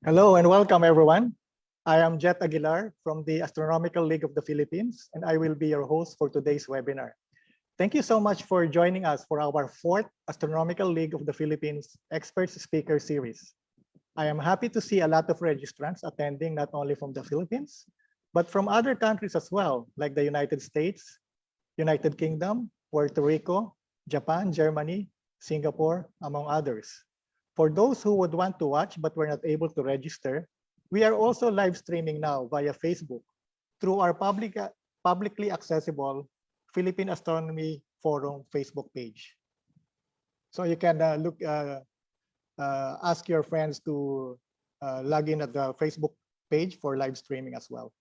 Hello and welcome everyone. I am Jet Aguilar from the Astronomical League of the Philippines, and I will be your host for today's webinar. Thank you so much for joining us for our fourth Astronomical League of the Philippines Experts Speaker Series. I am happy to see a lot of registrants attending not only from the Philippines, but from other countries as well, like the United States, United Kingdom, Puerto Rico, Japan, Germany, Singapore, among others. For those who would want to watch but were not able to register, we are also live streaming now via Facebook through our publicly accessible Philippine Astronomy Forum Facebook page. So you can ask your friends to log in at the Facebook page for live streaming as well.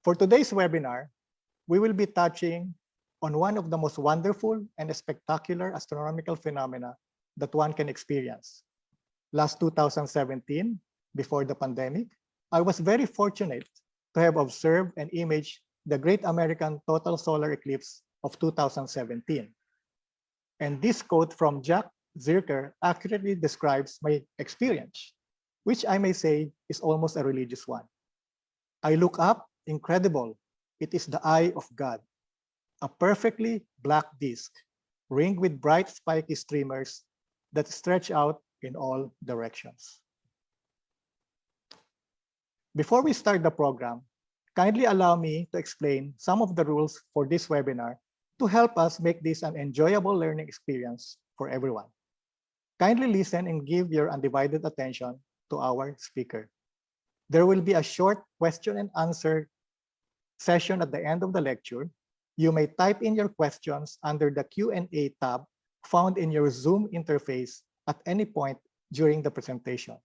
For today's webinar, we will be touching on one of the most wonderful and spectacular astronomical phenomena that one can experience. Last 2017, before the pandemic, I was very fortunate to have observed and imaged the Great American Total Solar Eclipse of 2017. And this quote from Jack Zirker accurately describes my experience, which I may say is almost a religious one. I look up, incredible, it is the eye of God, a perfectly black disk, ringed with bright spiky streamers that stretch out in all directions. Before we start the program, kindly allow me to explain some of the rules for this webinar to help us make this an enjoyable learning experience for everyone. Kindly listen and give your undivided attention to our speaker. There will be a short question and answer session at the end of the lecture. You may type in your questions under the Q&A tab found in your Zoom interface at any point during the presentation.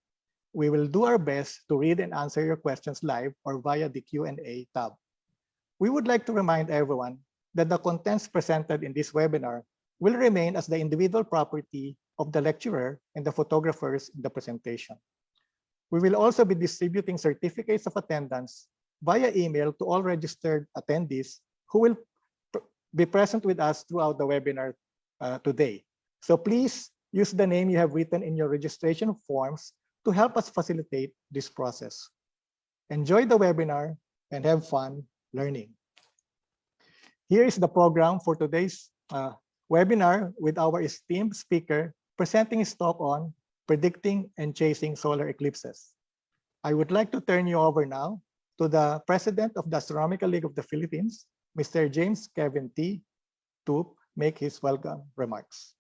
We will do our best to read and answer your questions live or via the Q&A tab. We would like to remind everyone that the contents presented in this webinar will remain as the individual property of the lecturer and the photographers in the presentation. We will also be distributing certificates of attendance via email to all registered attendees who will be present with us throughout the webinar today. So please use the name you have written in your registration forms to help us facilitate this process. Enjoy the webinar and have fun learning. Here is the program for today's webinar with our esteemed speaker presenting his talk on predicting and chasing solar eclipses. I would like to turn you over now to the President of the Astronomical League of the Philippines, Mr. James Kevin T. to make his welcome remarks.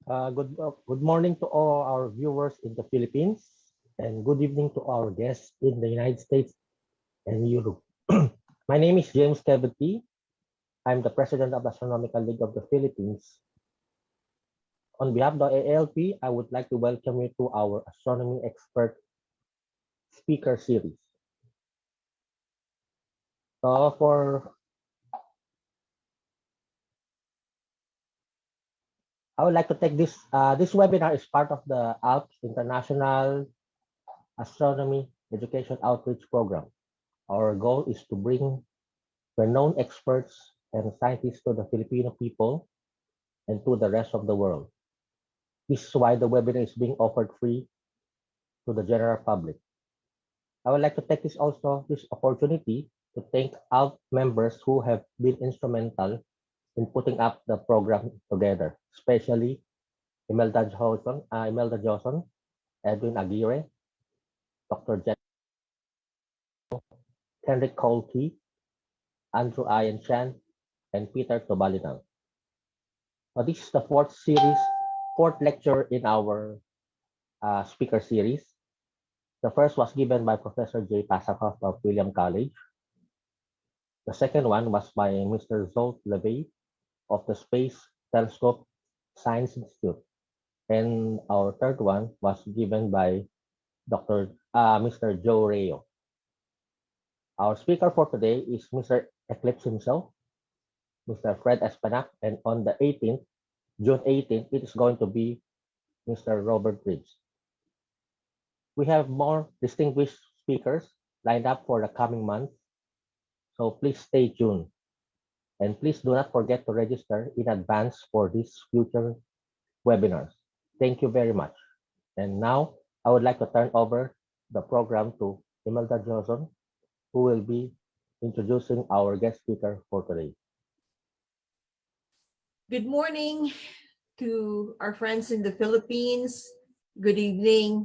Good morning to all our viewers in the Philippines, and good evening to our guests in the United States and Europe. My name is James Kevin T. I'm the President of the Astronomical League of the Philippines. On behalf of the ALP, I would like to welcome you to our Astronomy Expert Speaker Series. I would like to take this webinar is part of the ALP's International Astronomy Education Outreach Program. Our goal is to bring renowned experts and scientists to the Filipino people and to the rest of the world. This is why the webinar is being offered free to the general public. I would like to take this opportunity to thank ALP members who have been instrumental in putting up the program together, especially Imelda Johnson, Edwin Aguirre, Dr. Jen, Henrik Kolke, Andrew Ian Chan, and Peter Tobalinang. This is the fourth lecture in our speaker series. The first was given by Professor J. Passakoff of William College. The second one was by Mr. Zolt Levy of the Space Telescope Science Institute. And our third one was given by Mr. Joe Rayo. Our speaker for today is Mr. Eclipse himself, Mr. Fred Espenak, and on the 18th, June 18th, it is going to be Mr. Robert Ridge. We have more distinguished speakers lined up for the coming month, so please stay tuned. And please do not forget to register in advance for these future webinars. Thank you very much. And now I would like to turn over the program to Imelda Johnson, who will be introducing our guest speaker for today. Good morning to our friends in the Philippines. Good evening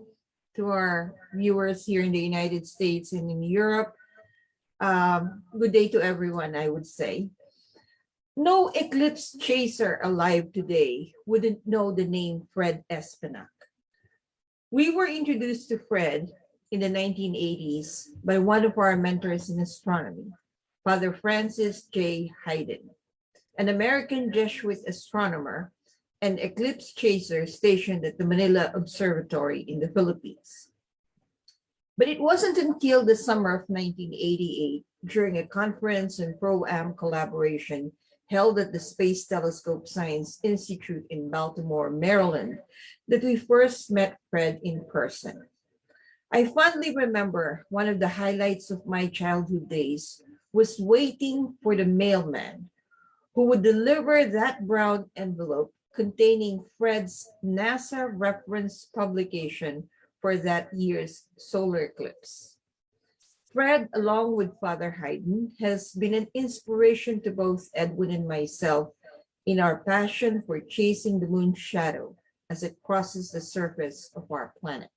to our viewers here in the United States and in Europe. Good day to everyone, I would say. No eclipse chaser alive today wouldn't know the name Fred Espenak. We were introduced to Fred in the 1980s by one of our mentors in astronomy, Father Francis J. Hayden, an American Jesuit astronomer and eclipse chaser stationed at the Manila Observatory in the Philippines. But it wasn't until the summer of 1988, during a conference and pro-am collaboration held at the Space Telescope Science Institute in Baltimore, Maryland, that we first met Fred in person. I fondly remember one of the highlights of my childhood days was waiting for the mailman who would deliver that brown envelope containing Fred's NASA reference publication for that year's solar eclipse. Fred, along with Father Hayden, has been an inspiration to both Edwin and myself in our passion for chasing the moon's shadow as it crosses the surface of our planet.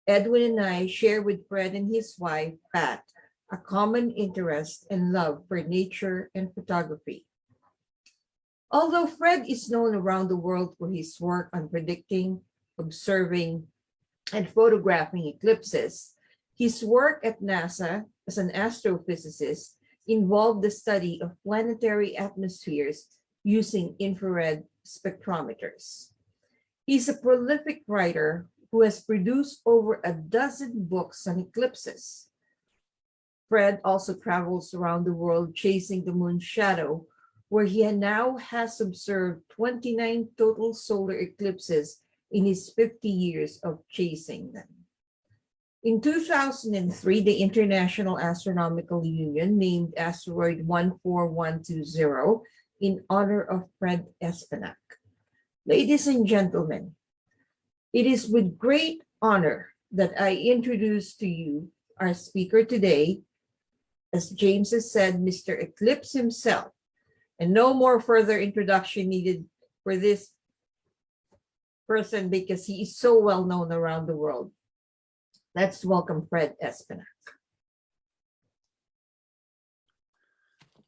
Edwin and I share with Fred and his wife, Pat, a common interest and love for nature and photography. Although Fred is known around the world for his work on predicting, observing, and photographing eclipses, his work at NASA as an astrophysicist involved the study of planetary atmospheres using infrared spectrometers. He's a prolific writer who has produced over a dozen books on eclipses. Fred also travels around the world chasing the moon's shadow, where he now has observed 29 total solar eclipses in his 50 years of chasing them. In 2003, the International Astronomical Union named asteroid 14120 in honor of Fred Espenak. Ladies and gentlemen, it is with great honor that I introduce to you our speaker today. As James has said, Mr. Eclipse himself, and no more further introduction needed for this person because he is so well known around the world. Let's welcome Fred Espenak.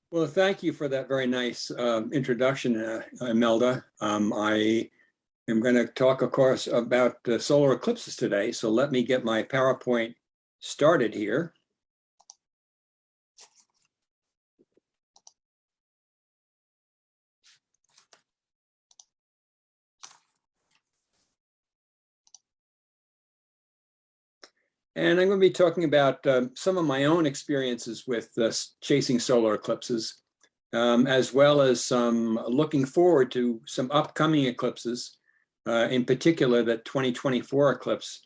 Well, thank you for that very nice introduction, Imelda. I am going to talk, of course, about solar eclipses today. So let me get my PowerPoint started here. And I'm going to be talking about some of my own experiences with chasing solar eclipses, as well as some looking forward to some upcoming eclipses, in particular the 2024 eclipse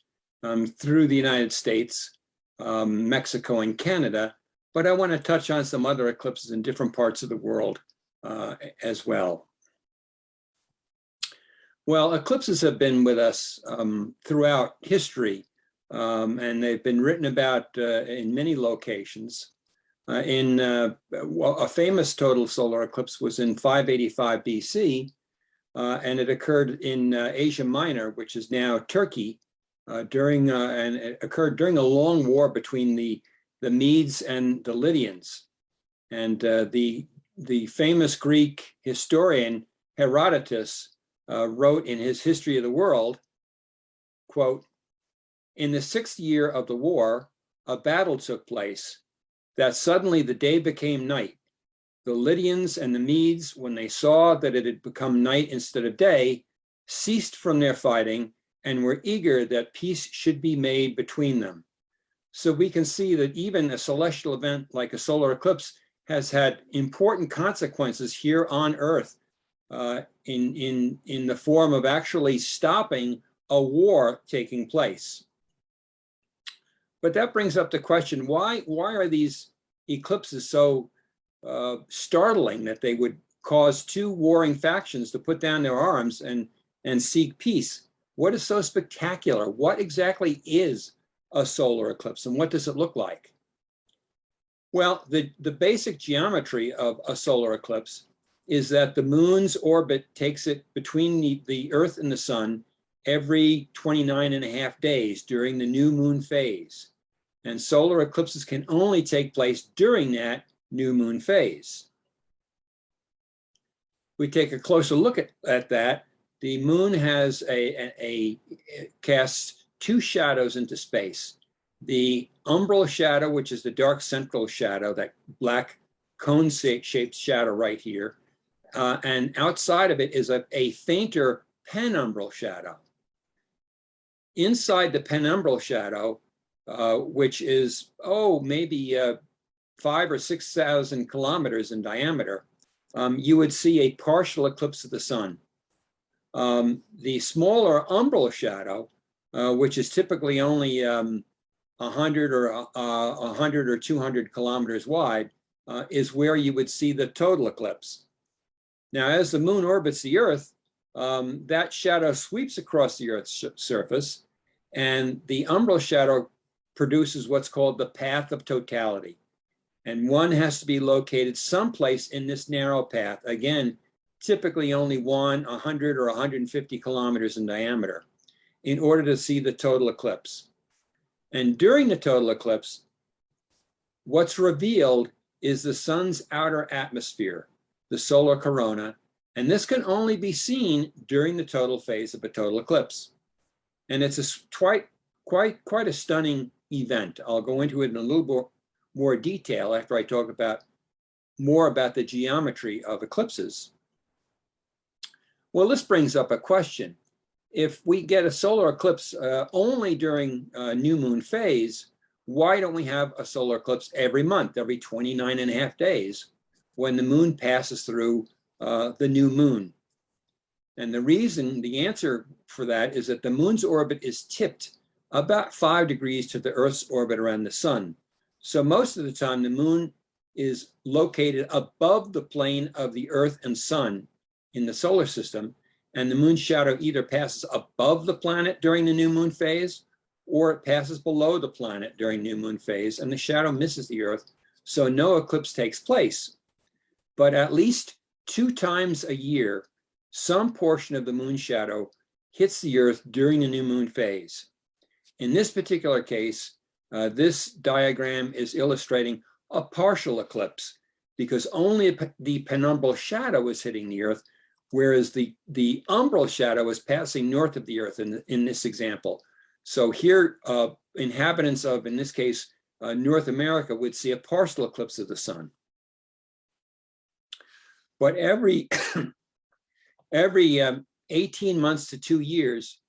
through the United States, Mexico, and Canada. But I want to touch on some other eclipses in different parts of the world as well. Well, eclipses have been with us throughout history. And they've been written about in many locations. A famous total solar eclipse was in 585 BC, and it occurred in Asia Minor, which is now Turkey, and it occurred during a long war between the Medes and the Lydians. And the famous Greek historian Herodotus wrote in his History of the World, quote, "In the 6th year of the war, a battle took place, that suddenly the day became night. The Lydians and the Medes, when they saw that it had become night instead of day, ceased from their fighting and were eager that peace should be made between them." So we can see that even a celestial event like a solar eclipse has had important consequences here on Earth in the form of actually stopping a war taking place. But that brings up the question, why are these eclipses so startling that they would cause two warring factions to put down their arms and seek peace. What is so spectacular? What exactly is a solar eclipse and what does it look like? Well, the basic geometry of a solar eclipse is that the moon's orbit takes it between the Earth and the sun every 29.5 days during the new moon phase. And solar eclipses can only take place during that new moon phase. We take a closer look at that. The moon has casts two shadows into space. The umbral shadow, which is the dark central shadow, that black cone-shaped shadow right here. And outside of it is a fainter penumbral shadow. Inside the penumbral shadow, which is, maybe 5,000 or 6,000 kilometers in diameter, you would see a partial eclipse of the sun. The smaller umbral shadow, which is typically only 100 or 200 kilometers wide, is where you would see the total eclipse. Now, as the moon orbits the Earth, that shadow sweeps across the Earth's surface, and the umbral shadow produces what's called the path of totality. And one has to be located someplace in this narrow path, again, typically only 100 or 150 kilometers in diameter, in order to see the total eclipse. And during the total eclipse, what's revealed is the sun's outer atmosphere, the solar corona, and this can only be seen during the total phase of a total eclipse. And it's quite a stunning event. I'll go into it in a little more detail after I talk more about the geometry of eclipses. Well, this brings up a question. If we get a solar eclipse only during new moon phase, why don't we have a solar eclipse every month, every 29.5 days, when the moon passes through the new moon? And the answer for that is that the moon's orbit is tipped about 5 degrees to the Earth's orbit around the sun. So most of the time, the moon is located above the plane of the Earth and sun in the solar system, and the moon's shadow either passes above the planet during the new moon phase, or it passes below the planet during new moon phase, and the shadow misses the Earth, so no eclipse takes place. But at least 2 times a year, some portion of the moon shadow hits the Earth during the new moon phase. In this particular case, this diagram is illustrating a partial eclipse because only the penumbral shadow is hitting the Earth, whereas the umbral shadow is passing north of the Earth in this example. So here, inhabitants of, in this case, North America would see a partial eclipse of the sun. But every 18 months to 2 years,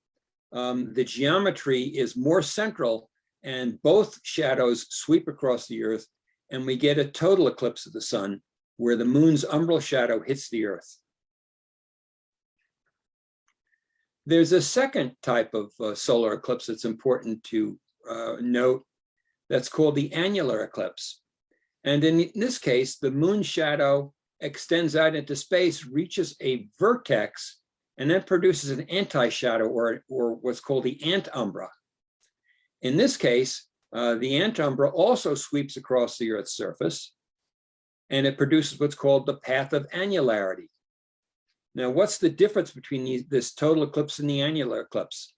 the geometry is more central and both shadows sweep across the Earth, and we get a total eclipse of the sun where the moon's umbral shadow hits the Earth. There's a second type of solar eclipse that's important to note that's called the annular eclipse. And in this case, the moon shadow extends out into space, reaches a vertex, and then produces an anti-shadow or what's called the antumbra. In this case, the antumbra also sweeps across the Earth's surface, and it produces what's called the path of annularity. Now, what's the difference between this total eclipse and the annular eclipse?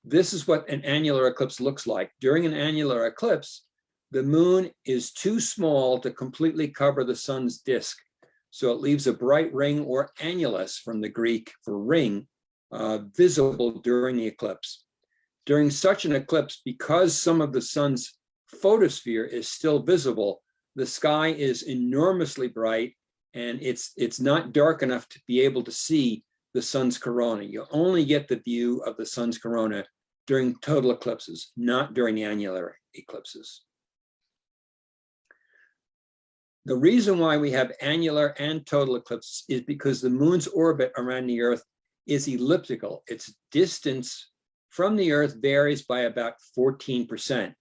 This is what an annular eclipse looks like. During an annular eclipse, the moon is too small to completely cover the sun's disk. So it leaves a bright ring, or annulus from the Greek for ring, visible during the eclipse. During such an eclipse, because some of the sun's photosphere is still visible, the sky is enormously bright, and it's not dark enough to be able to see the sun's corona. You only get the view of the sun's corona during total eclipses, not during the annular eclipses. The reason why we have annular and total eclipses is because the moon's orbit around the Earth is elliptical. Its distance from the Earth varies by about 14%.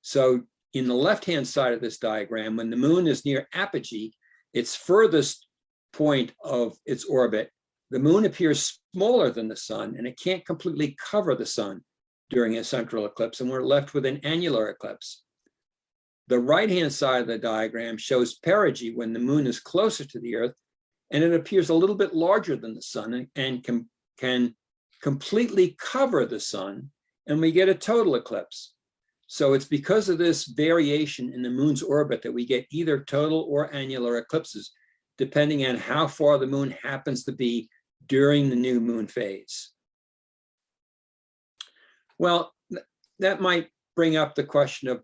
So in the left-hand side of this diagram, when the moon is near apogee, its furthest point of its orbit, the moon appears smaller than the sun, and it can't completely cover the sun during a central eclipse, and we're left with an annular eclipse. The right-hand side of the diagram shows perigee, when the moon is closer to the Earth, and it appears a little bit larger than the sun and can completely cover the sun, and we get a total eclipse. So it's because of this variation in the moon's orbit that we get either total or annular eclipses, depending on how far the moon happens to be during the new moon phase. Well, that might bring up the question of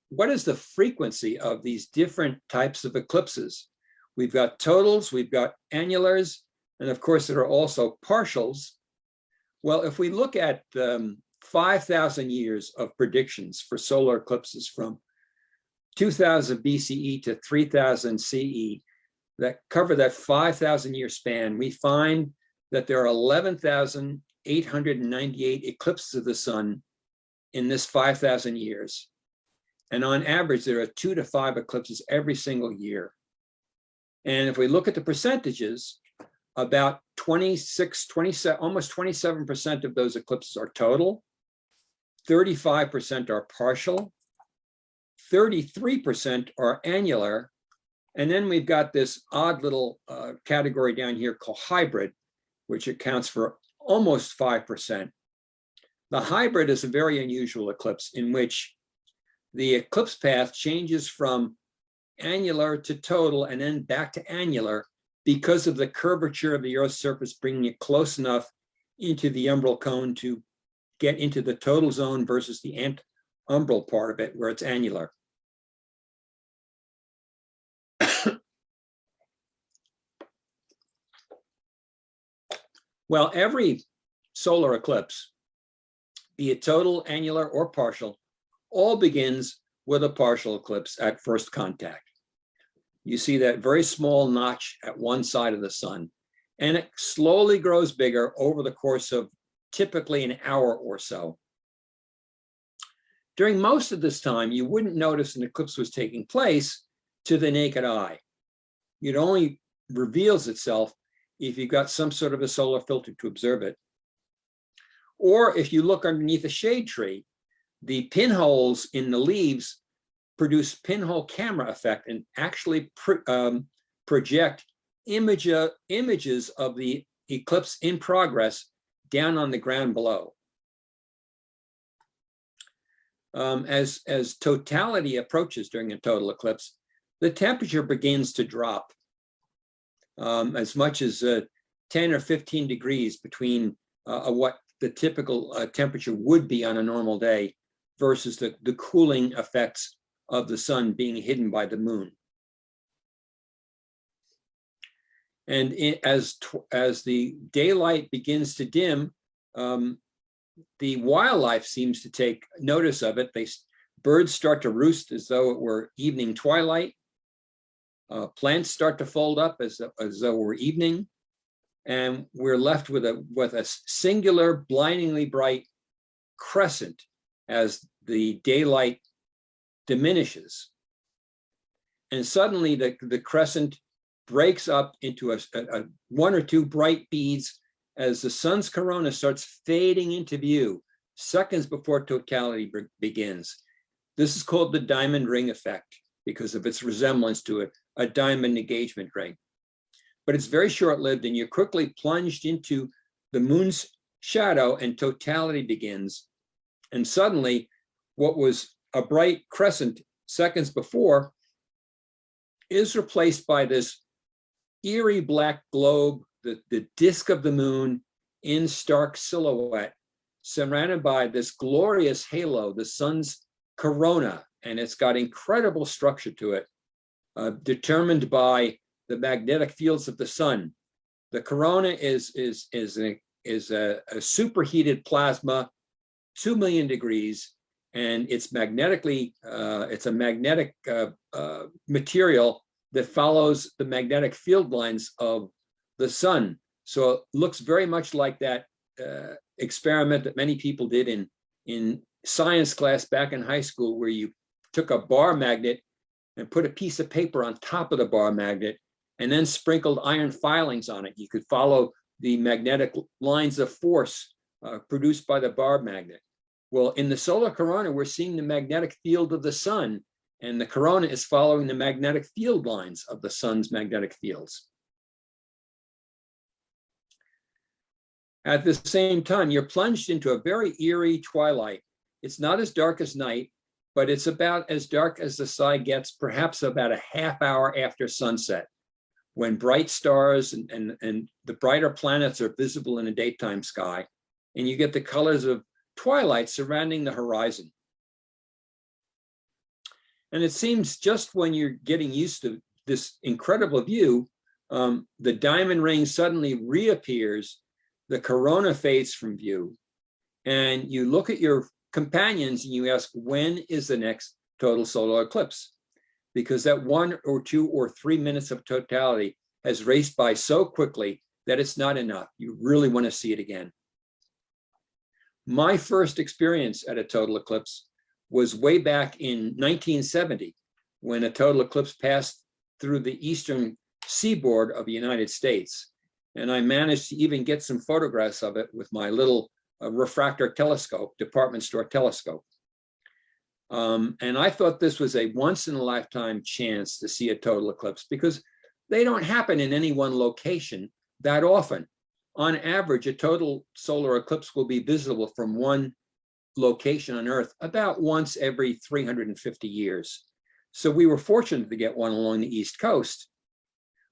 what is the frequency of these different types of eclipses? We've got totals, we've got annulars, and of course there are also partials. Well, if we look at 5,000 years of predictions for solar eclipses from 2000 BCE to 3000 CE that cover that 5,000 year span, we find that there are 11,898 eclipses of the sun in this 5,000 years. And on average, there are 2 to 5 eclipses every single year. And if we look at the percentages, about 26, 27, almost 27% of those eclipses are total, 35% are partial, 33% are annular, and then we've got this odd little category down here called hybrid, which accounts for almost 5%. The hybrid is a very unusual eclipse in which the eclipse path changes from annular to total and then back to annular because of the curvature of the Earth's surface, bringing it close enough into the umbral cone to get into the total zone versus the antumbral part of it where it's annular. Well, every solar eclipse, be it total, annular, or partial, all begins with a partial eclipse at first contact. You see that very small notch at one side of the sun, and it slowly grows bigger over the course of typically an hour or so. During most of this time, you wouldn't notice an eclipse was taking place to the naked eye. It only reveals itself if you've got some sort of a solar filter to observe it. Or if you look underneath a shade tree, the pinholes in the leaves produce pinhole camera effect and actually project images of the eclipse in progress down on the ground below. As totality approaches during a total eclipse, the temperature begins to drop as much as 10 or 15 degrees between what the typical temperature would be on a normal day versus the cooling effects of the sun being hidden by the moon. And as the daylight begins to dim, the wildlife seems to take notice of it. Birds start to roost as though it were evening twilight. Plants start to fold up as though we're evening. And we're left with a singular, blindingly bright crescent as the daylight diminishes. And suddenly the crescent breaks up into a one or two bright beads as the sun's corona starts fading into view seconds before totality begins. This is called the diamond ring effect because of its resemblance to a diamond engagement ring. But it's very short-lived, and you're quickly plunged into the moon's shadow and totality begins. And suddenly, what was a bright crescent seconds before is replaced by this eerie black globe, the disk of the moon in stark silhouette, surrounded by this glorious halo, the sun's corona, and it's got incredible structure to it, determined by the magnetic fields of the sun. The corona is a superheated plasma, 2 million degrees, and it's magnetically, it's a magnetic material that follows the magnetic field lines of the sun. So it looks very much like that experiment that many people did in science class back in high school, where you took a bar magnet and put a piece of paper on top of the bar magnet and then sprinkled iron filings on it. You could follow the magnetic lines of force produced by the bar magnet. Well, in the solar corona, we're seeing the magnetic field of the sun, and the corona is following the magnetic field lines of the sun's magnetic fields. At the same time, you're plunged into a very eerie twilight. It's not as dark as night, but it's about as dark as the sky gets, perhaps about a half hour after sunset, when bright stars and the brighter planets are visible in the daytime sky, and you get the colors of twilight surrounding the horizon. And it seems just when you're getting used to this incredible view, the diamond ring suddenly reappears, the corona fades from view, and you look at your companions and you ask, when is the next total solar eclipse? Because that 1 or 2 or 3 minutes of totality has raced by so quickly that it's not enough. You really want to see it again. My first experience at a total eclipse was way back in 1970, when a total eclipse passed through the eastern seaboard of the United States. And I managed to even get some photographs of it with my little refractor telescope, department store telescope. And I thought this was a once-in-a-lifetime chance to see a total eclipse, because they don't happen in any one location that often. On average, a total solar eclipse will be visible from one location on Earth about once every 350 years. So we were fortunate to get one along the East Coast.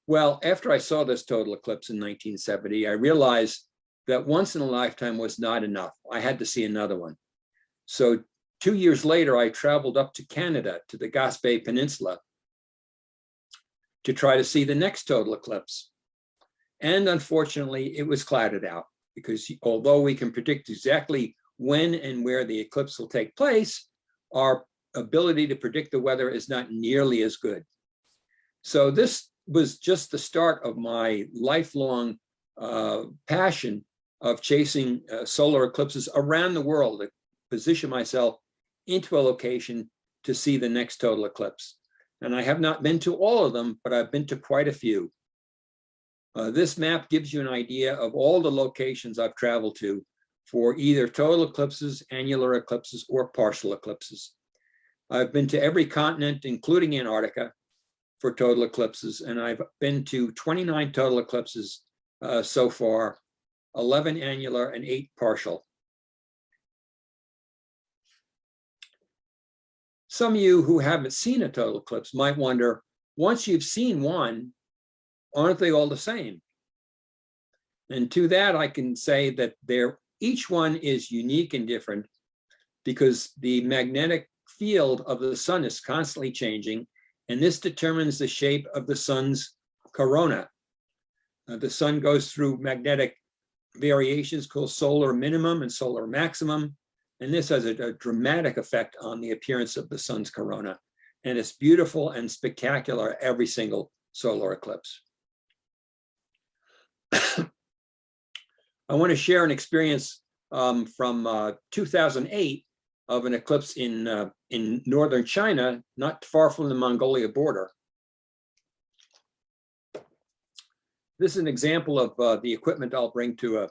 Well, after I saw this total eclipse in 1970, I realized that once in a lifetime was not enough. I had to see another one. So 2 years later, I traveled up to Canada, to the Gaspé Peninsula, to try to see the next total eclipse. And unfortunately, it was clouded out, because although we can predict exactly when and where the eclipse will take place, our ability to predict the weather is not nearly as good. So this was just the start of my lifelong passion of chasing solar eclipses around the world, to position myself into a location to see the next total eclipse. And I have not been to all of them, but I've been to quite a few. This map gives you an idea of all the locations I've traveled to for either total eclipses, annular eclipses, or partial eclipses. I've been to every continent, including Antarctica, for total eclipses, and I've been to 29 total eclipses so far, 11 annular and 8 partial. Some of you who haven't seen a total eclipse might wonder, once you've seen one, aren't they all the same? And to that, I can say that each one is unique and different, because the magnetic field of the sun is constantly changing, and this determines the shape of the sun's corona. The sun goes through magnetic variations called solar minimum and solar maximum, and this has a dramatic effect on the appearance of the sun's corona. And it's beautiful and spectacular every single solar eclipse. I want to share an experience from 2008 of an eclipse in northern China, not far from the Mongolia border. This is an example of the equipment I'll bring to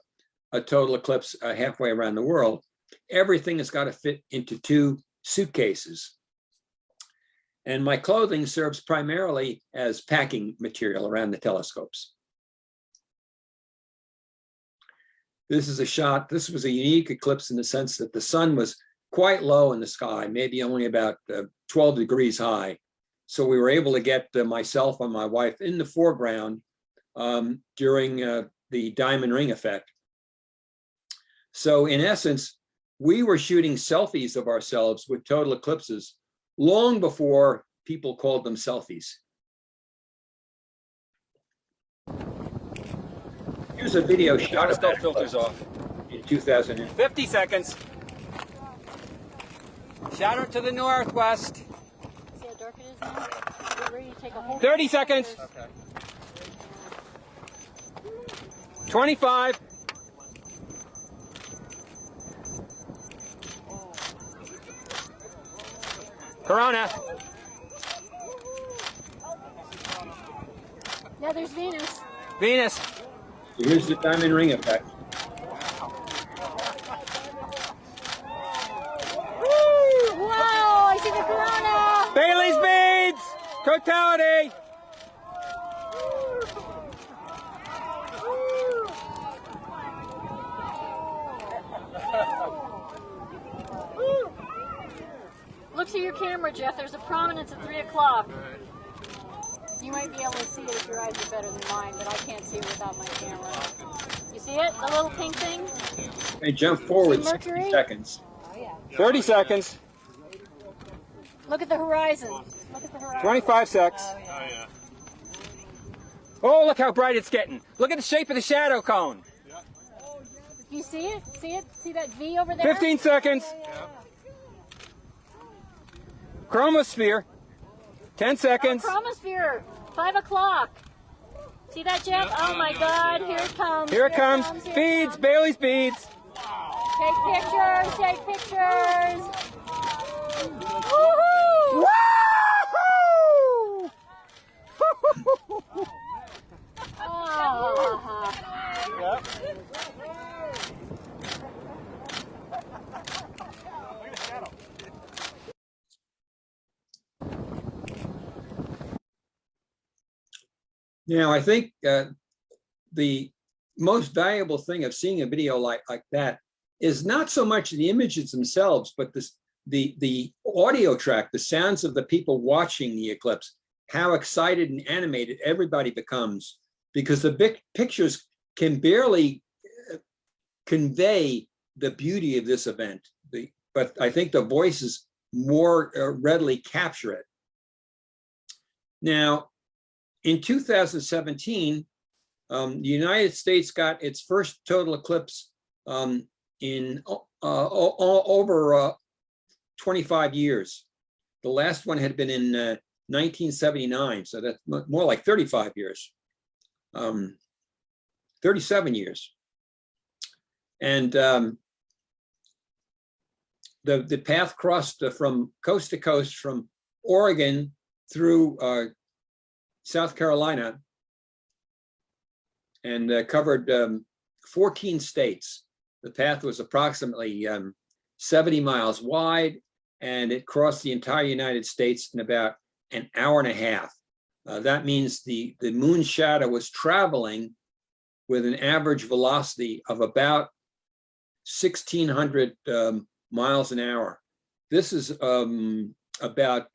a total eclipse halfway around the world. Everything has got to fit into 2 suitcases. And my clothing serves primarily as packing material around the telescopes. This is a shot. This was a unique eclipse in the sense that the sun was quite low in the sky, maybe only about 12 degrees high. So we were able to get myself and my wife in the foreground during the diamond ring effect. So in essence, we were shooting selfies of ourselves with total eclipses long before people called them selfies. Here's a video shot of that filters off. In 2000. 50 seconds. Shadow to the northwest. See how dark it is now? Get ready to take a whole 30 seconds. Okay. 25. Corona. Yeah, there's Venus. Venus. Here's the diamond ring effect. Wow, I see the corona. Bailey's beads. Totality. Look to your camera, Jeff. There's a prominence at 3 o'clock. You might be able to see it if your eyes are better than mine, but I can't see it without my camera. You see it? The little pink thing? Okay, jump forward See 60 Mercury? seconds. 30 seconds. Look at the horizon. Look at the horizon. 25 seconds. Oh, look how bright it's getting. Look at the shape of the shadow cone. You see it? See it? See that V over there? 15 seconds. Chromosphere. 10 seconds. Oh, chromosphere. 5 o'clock. See that, Jeff? Oh my God! Here it comes. Here it comes. Here it Beads. comes. Bailey's beads. Take pictures. Take pictures. Woohoo! Woo! Oh. Now, I think the most valuable thing of seeing a video like that is not so much the images themselves, but the audio track, the sounds of the people watching the eclipse, how excited and animated everybody becomes, because the big pictures can barely convey the beauty of this event. But I think the voices more readily capture it. Now, in 2017, the United States got its first total eclipse in over 25 years. The last one had been in 1979, so that's more like 35 years, 37 years. And the path crossed from coast to coast, from Oregon through South Carolina, and covered 14 states. The path was approximately 70 miles wide, and it crossed the entire United States in about an hour and a half. That means the moon's shadow was traveling with an average velocity of about 1,600 miles an hour. This is about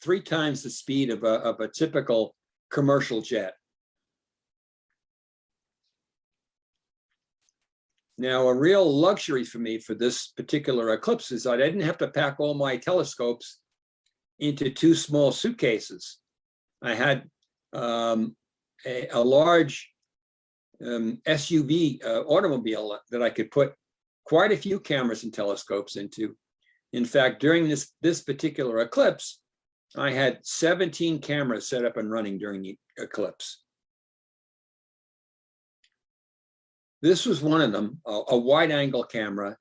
3 times the speed of a typical commercial jet. Now, a real luxury for me for this particular eclipse is I didn't have to pack all my telescopes into 2 small suitcases. I had a large SUV automobile that I could put quite a few cameras and telescopes into. In fact, during this particular eclipse, I had 17 cameras set up and running during the eclipse. This was one of them, a wide-angle camera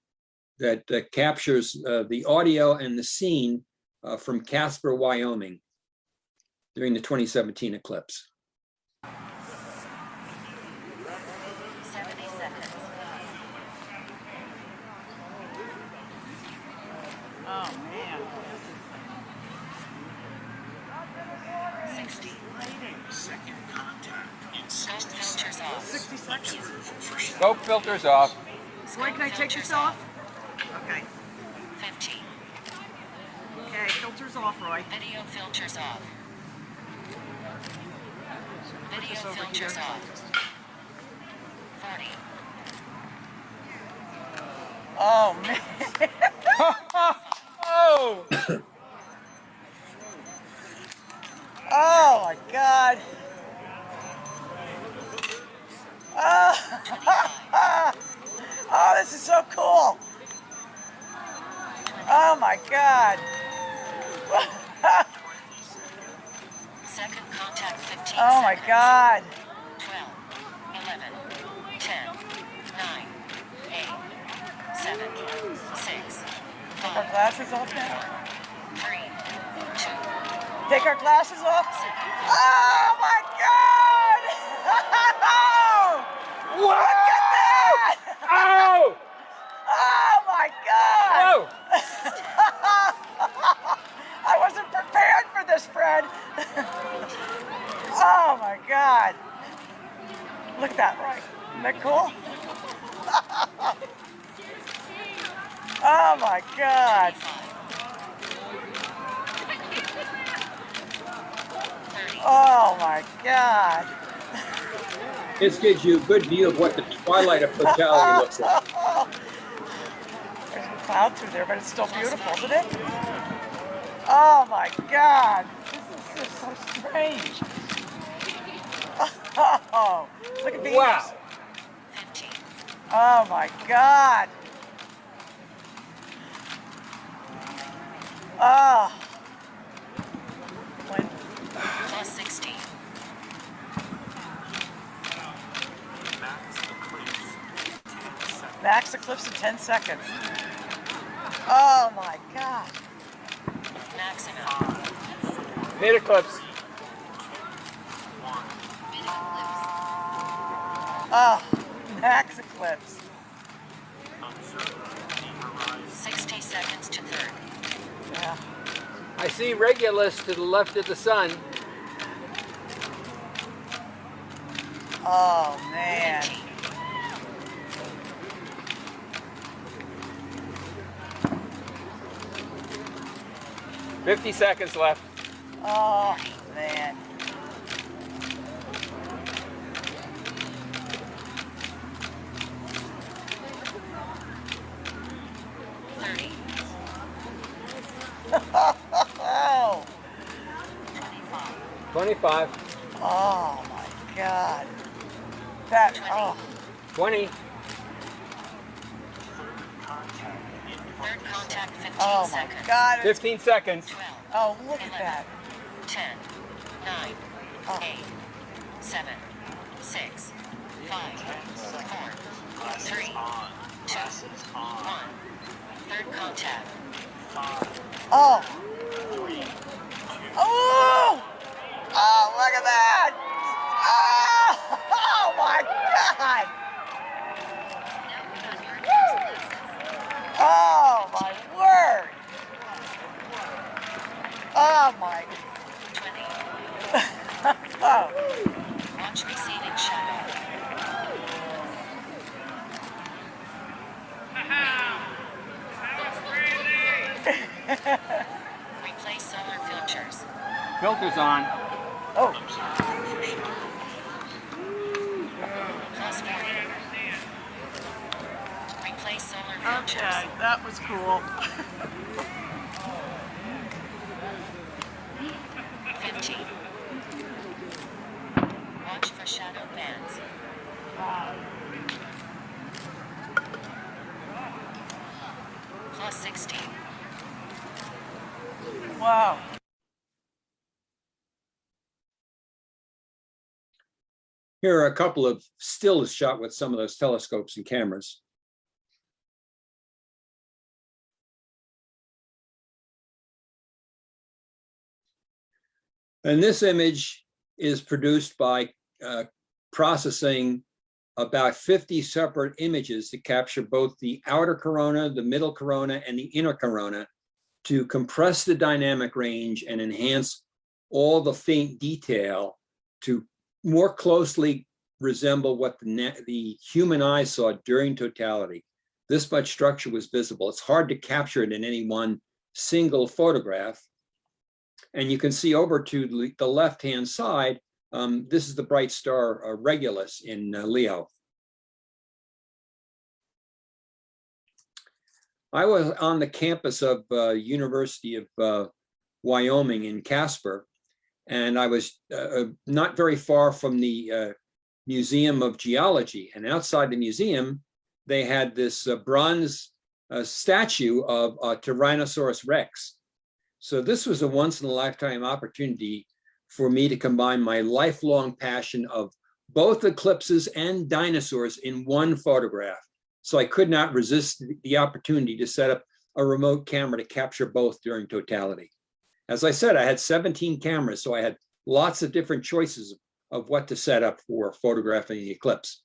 that captures the audio and the scene from Casper, Wyoming during the 2017 eclipse. 70 seconds. Oh, man. 60. Second contact in 60 filters off. 60 seconds. Scope filters off. Roy, can I take this off? Okay. 15. Okay, filters off, Roy. Video filters off. Video filters off. 40. Oh, man. Oh! Oh, my God. Oh, oh, this is so cool. Oh, my God. Second contact 15 Oh, my seconds. God. 12, 11, 10, 9, 8, 7, 6, Our 5, glasses off now? 4, 3, Take our glasses off. Oh my God! Whoa! Look at that! Oh! Oh my God! Whoa! I wasn't prepared for this, Fred. Oh my God! Look at that, right? Isn't that cool? Oh my God! Oh my God! This gives you a good view of what the twilight of totality looks like. There's a cloud through there, but it's still beautiful, isn't it? Oh my God! This is so strange. Oh, look at these. Wow. Oh my God! Oh. When? Plus 16. Max eclipse in 10 seconds. Oh my God. Maximum. Mid eclipse. Oh, max eclipse. 60 seconds to third. Yeah. I see Regulus to the left of the sun. Oh man. 15. $50 seconds left. Oh man. Oh. 25. Oh my God. That. Oh. 20. Third contact 15 Oh my seconds. God. 15 seconds. 12. Oh, look at that. 10, 9, Oh. 8, 7, 6, 5, 4, 3, 2, 1. Third contact. Oh. Oh. Oh, look at that. Oh, oh my God. Oh my word. Oh my. 20. Oh. Watch receding shadow. Replace solar filters. Filters on. Oh. Plus 40. Replace solar filters. Okay, that was cool. 15. Watch for shadow bands. Plus 16. Wow. Here are a couple of stills shot with some of those telescopes and cameras. And this image is produced by processing about 50 separate images to capture both the outer corona, the middle corona, and the inner corona to compress the dynamic range and enhance all the faint detail to more closely resemble what the human eye saw during totality. This much structure was visible. It's hard to capture it in any one single photograph. And you can see over to the left-hand side, this is the bright star Regulus in Leo. I was on the campus of University of Wyoming in Casper, and I was not very far from the Museum of Geology. And outside the museum, they had this bronze statue of Tyrannosaurus Rex. So this was a once-in-a-lifetime opportunity for me to combine my lifelong passion of both eclipses and dinosaurs in one photograph. So I could not resist the opportunity to set up a remote camera to capture both during totality. As I said, I had 17 cameras, so I had lots of different choices of what to set up for photographing the eclipse.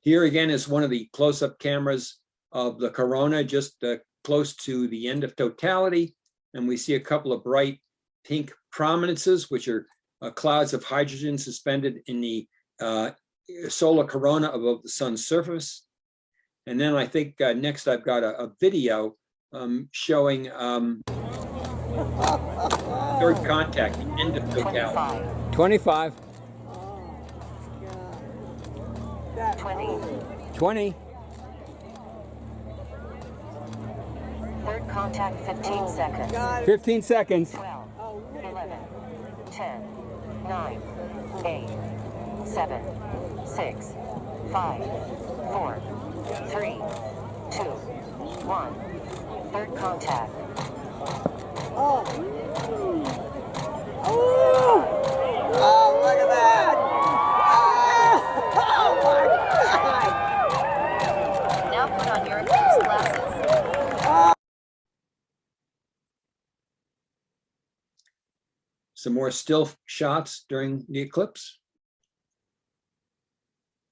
Here again is one of the close-up cameras of the corona, just close to the end of totality. And we see a couple of bright pink prominences, which are clouds of hydrogen suspended in the solar corona above the sun's surface. And then I think next I've got a video showing third contact, the end of totality. 25. 20. 20. Third contact 15 seconds. 15 seconds. 12, 11, 10, 9, 8, 7, 6, 5, 4, 3, 2, 1. Third contact. Oh, look at that! Oh my God! Now put on your eclipse glasses. Some more still shots during the eclipse.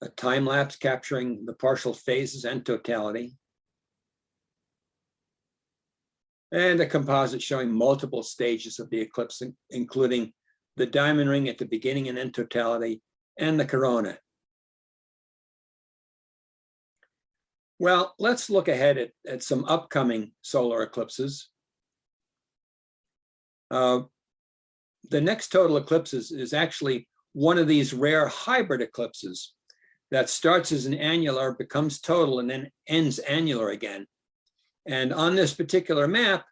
A time lapse capturing the partial phases and totality. And a composite showing multiple stages of the eclipse, including the diamond ring at the beginning and end totality, and the corona. Well, let's look ahead at some upcoming solar eclipses. The next total eclipse is actually one of these rare hybrid eclipses that starts as an annular, becomes total, and then ends annular again. And on this particular map,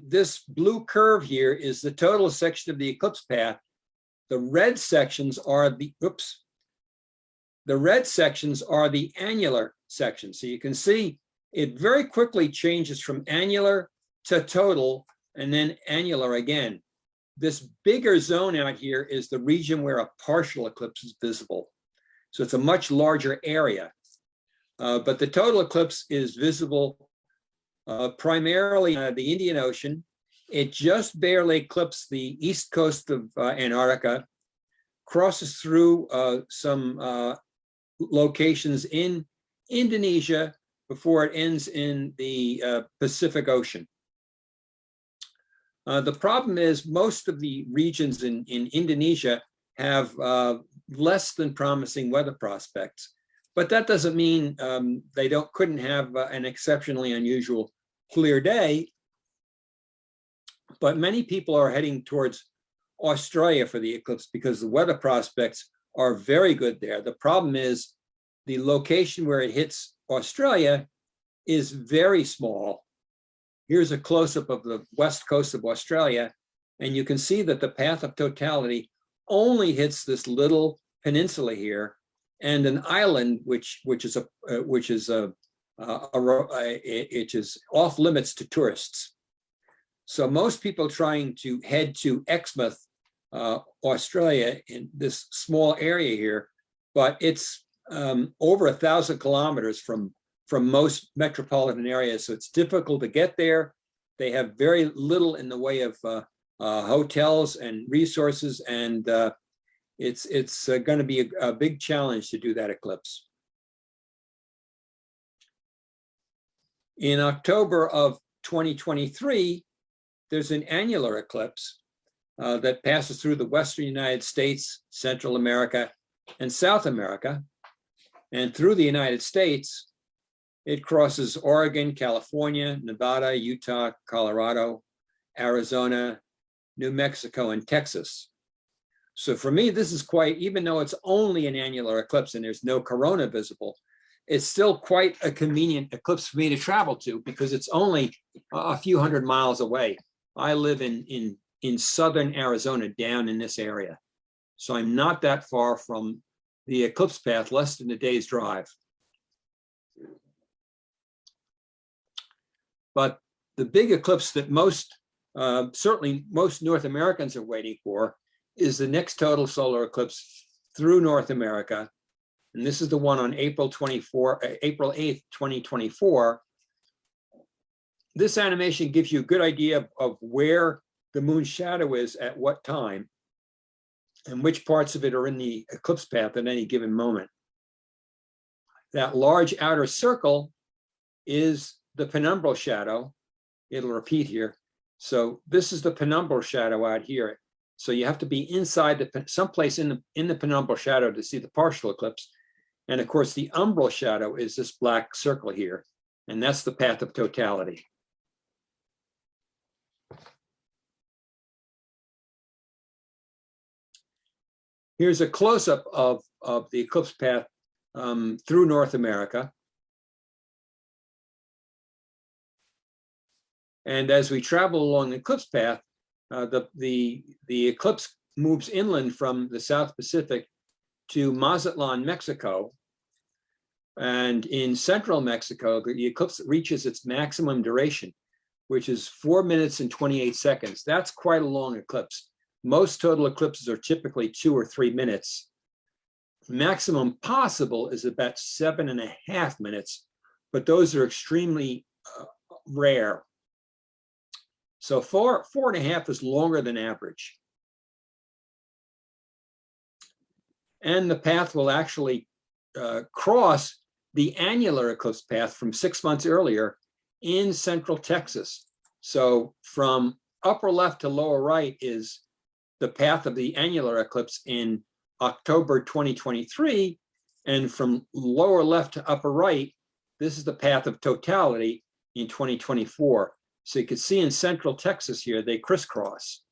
this blue curve here is the total section of the eclipse path. The red sections are the, the red sections are the annular sections. So you can see it very quickly changes from annular to total and then annular again. This bigger zone out here is the region where a partial eclipse is visible. So it's a much larger area. But the total eclipse is visible primarily the Indian Ocean. It just barely eclipses the east coast of Antarctica, crosses through some locations in Indonesia before it ends in the Pacific Ocean. The problem is most of the regions in Indonesia have less than promising weather prospects, but that doesn't mean they couldn't have an exceptionally unusual clear day. But many people are heading towards Australia for the eclipse because the weather prospects are very good there. The problem is the location where it hits Australia is very small. Here's a close-up of the west coast of Australia, and you can see that the path of totality only hits this little peninsula here and an island which is off limits to tourists. So most people trying to head to Exmouth, Australia, in this small area here, but it's over 1,000 kilometers from most metropolitan areas. So it's difficult to get there. They have very little in the way of hotels and resources, and it's going to be a big challenge to do that eclipse. In October of 2023, there's an annular eclipse that passes through the Western United States, Central America, and South America. And through the United States, it crosses Oregon, California, Nevada, Utah, Colorado, Arizona, New Mexico, and Texas. So for me, this is quite, even though it's only an annular eclipse and there's no corona visible, it's still quite a convenient eclipse for me to travel to because it's only a few hundred miles away. I live in southern Arizona, down in this area. So I'm not that far from the eclipse path, less than a day's drive. But the big eclipse that certainly most North Americans are waiting for is the next total solar eclipse through North America. And this is the one on April 8th, 2024. This animation gives you a good idea of where the moon's shadow is at what time and which parts of it are in the eclipse path at any given moment. That large outer circle is the penumbral shadow. It'll repeat here. So this is the penumbral shadow out here. So you have to be inside someplace in the penumbral shadow to see the partial eclipse. And of course, the umbral shadow is this black circle here, and that's the path of totality. Here's a close-up of the eclipse path through North America. And as we travel along the eclipse path, the eclipse moves inland from the South Pacific to Mazatlan, Mexico. And in central Mexico, the eclipse reaches its maximum duration, which is 4 minutes and 28 seconds. That's quite a long eclipse. Most total eclipses are typically 2 or 3 minutes. Maximum possible is about 7.5 minutes, but those are extremely rare. So 4.5 is longer than average. And the path will actually cross the annular eclipse path from 6 months earlier in central Texas. So from upper left to lower right is the path of the annular eclipse in October 2023. And from lower left to upper right, this is the path of totality in 2024. So you can see in central Texas here, they crisscross.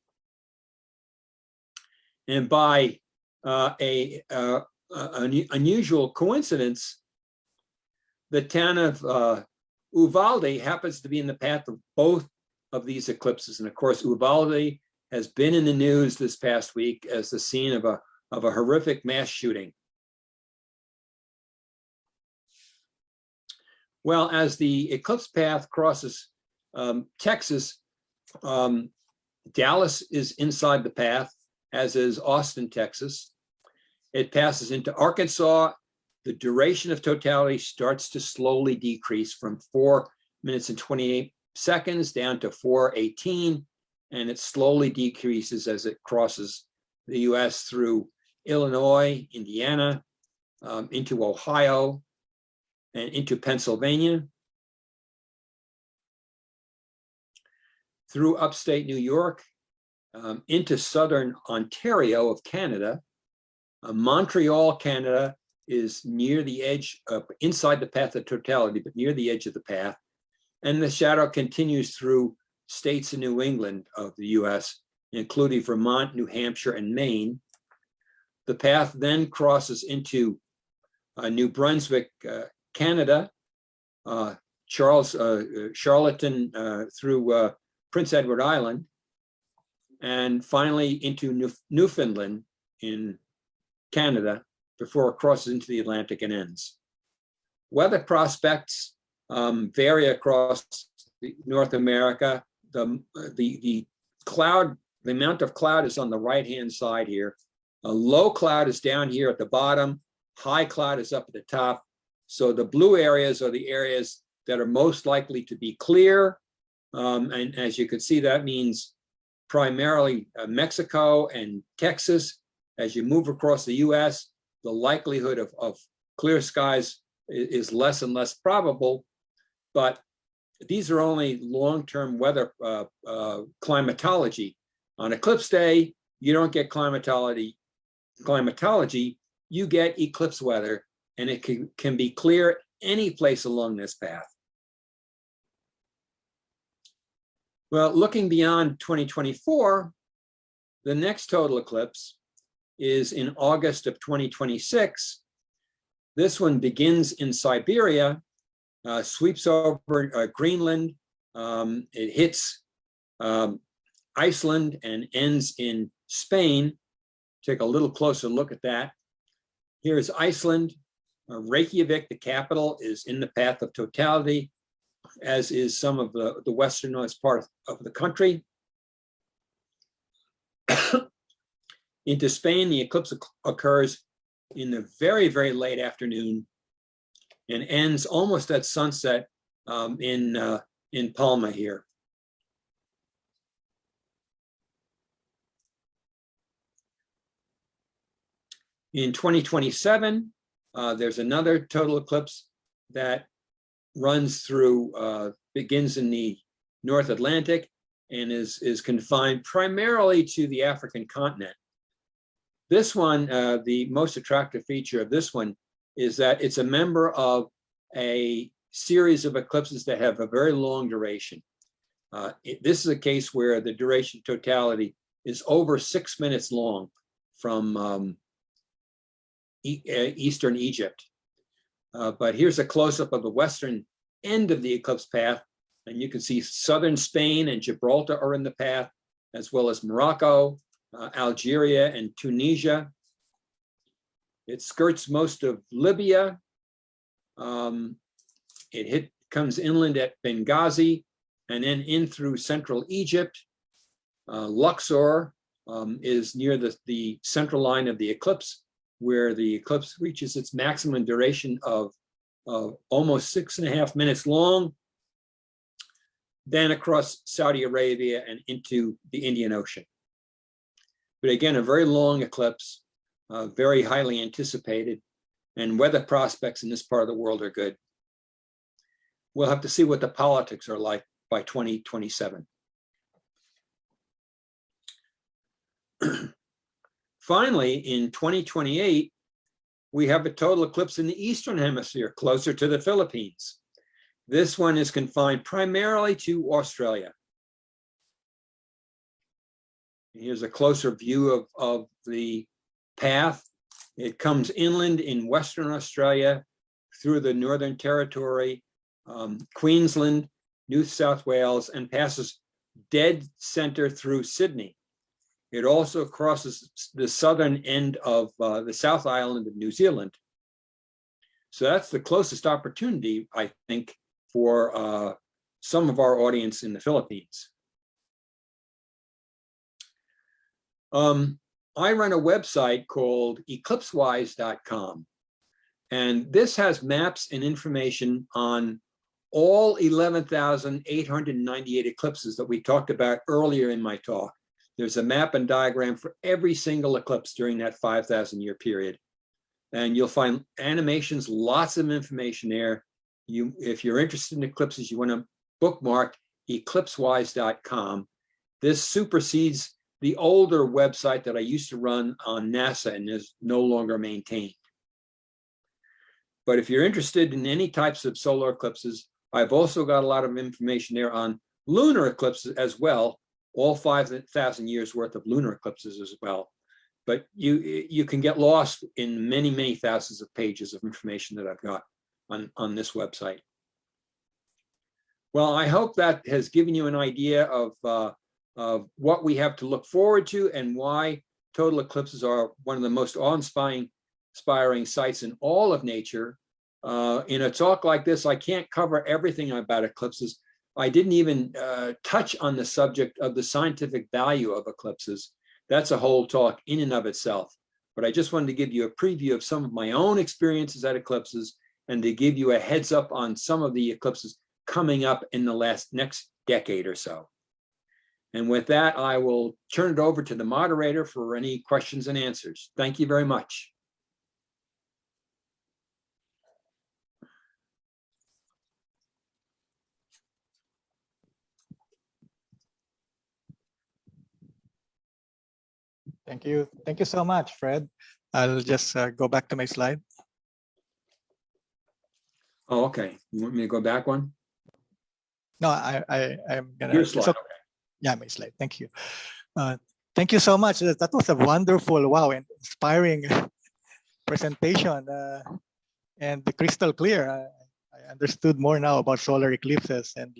And by an unusual coincidence, the town of Uvalde happens to be in the path of both of these eclipses. And of course, Uvalde has been in the news this past week as the scene of a horrific mass shooting. Well, as the eclipse path crosses Texas, Dallas is inside the path, as is Austin, Texas. It passes into Arkansas. The duration of totality starts to slowly decrease from 4 minutes and 28 seconds down to 4:18, and it slowly decreases as it crosses the US through Illinois, Indiana, into Ohio, and into Pennsylvania, through upstate New York, into southern Ontario of Canada. Montreal, Canada is near the edge, inside the path of totality, but near the edge of the path. And the shadow continues through states in New England of the US, including Vermont, New Hampshire, and Maine. The path then crosses into New Brunswick, Canada, Charlottetown through Prince Edward Island, and finally into Newfoundland in Canada before it crosses into the Atlantic and ends. Weather prospects vary across North America. The amount of cloud is on the right-hand side here. A low cloud is down here at the bottom. High cloud is up at the top. So the blue areas are the areas that are most likely to be clear. And as you can see, that means primarily Mexico and Texas. As you move across the US, the likelihood of clear skies is less and less probable. But these are only long-term weather climatology. On eclipse day, you don't get climatology, you get eclipse weather, and it can be clear any place along this path. Well, looking beyond 2024, the next total eclipse is in August of 2026. This one begins in Siberia, sweeps over Greenland, it hits Iceland and ends in Spain. Take a little closer look at that. Here's Iceland. Reykjavik, the capital, is in the path of totality, as is some of the westernmost part of the country. Into Spain, the eclipse occurs in the very, very late afternoon and ends almost at sunset in Palma here. In 2027, there's another total eclipse that runs through, begins in the North Atlantic and is confined primarily to the African continent. This one, the most attractive feature of this one is that it's a member of a series of eclipses that have a very long duration. This is a case where the duration totality is over 6 minutes long from Eastern Egypt. But here's a close-up of the western end of the eclipse path, and you can see southern Spain and Gibraltar are in the path, as well as Morocco, Algeria, and Tunisia. It skirts most of Libya. It comes inland at Benghazi, and then in through central Egypt. Luxor is near the central line of the eclipse, where the eclipse reaches its maximum duration of almost 6.5 minutes long, then across Saudi Arabia and into the Indian Ocean. But again, a very long eclipse, very highly anticipated, and weather prospects in this part of the world are good. We'll have to see what the politics are like by 2027. Finally, in 2028, we have a total eclipse in the Eastern Hemisphere, closer to the Philippines. This one is confined primarily to Australia. Here's a closer view of the path. It comes inland in Western Australia through the Northern Territory, Queensland, New South Wales, and passes dead center through Sydney. It also crosses the southern end of the South Island of New Zealand. So that's the closest opportunity, I think, for some of our audience in the Philippines. I run a website called eclipsewise.com, and this has maps and information on all 11,898 eclipses that we talked about earlier in my talk. There's a map and diagram for every single eclipse during that 5,000-year period. And you'll find animations, lots of information there. If you're interested in eclipses, you want to bookmark eclipsewise.com. This supersedes the older website that I used to run on NASA and is no longer maintained. But if you're interested in any types of solar eclipses, I've also got a lot of information there on lunar eclipses as well, all 5,000 years worth of lunar eclipses as well. But you can get lost in many, many thousands of pages of information that I've got on this website. Well, I hope that has given you an idea of what we have to look forward to and why total eclipses are one of the most awe-inspiring sights in all of nature. In a talk like this, I can't cover everything about eclipses. I didn't even touch on the subject of the scientific value of eclipses. That's a whole talk in and of itself. But I just wanted to give you a preview of some of my own experiences at eclipses and to give you a heads up on some of the eclipses coming up in the next decade or so. And with that, I will turn it over to the moderator for any questions and answers. Thank you very much. Thank you. Thank you so much, Fred. I'll just go back to my slide. Oh, okay. You want me to go back one? No, I'm gonna. Your slide. So, yeah, my slide. Thank you. Thank you so much. That was a wonderful, wow, and inspiring presentation, and crystal clear. I understood more now about solar eclipses, and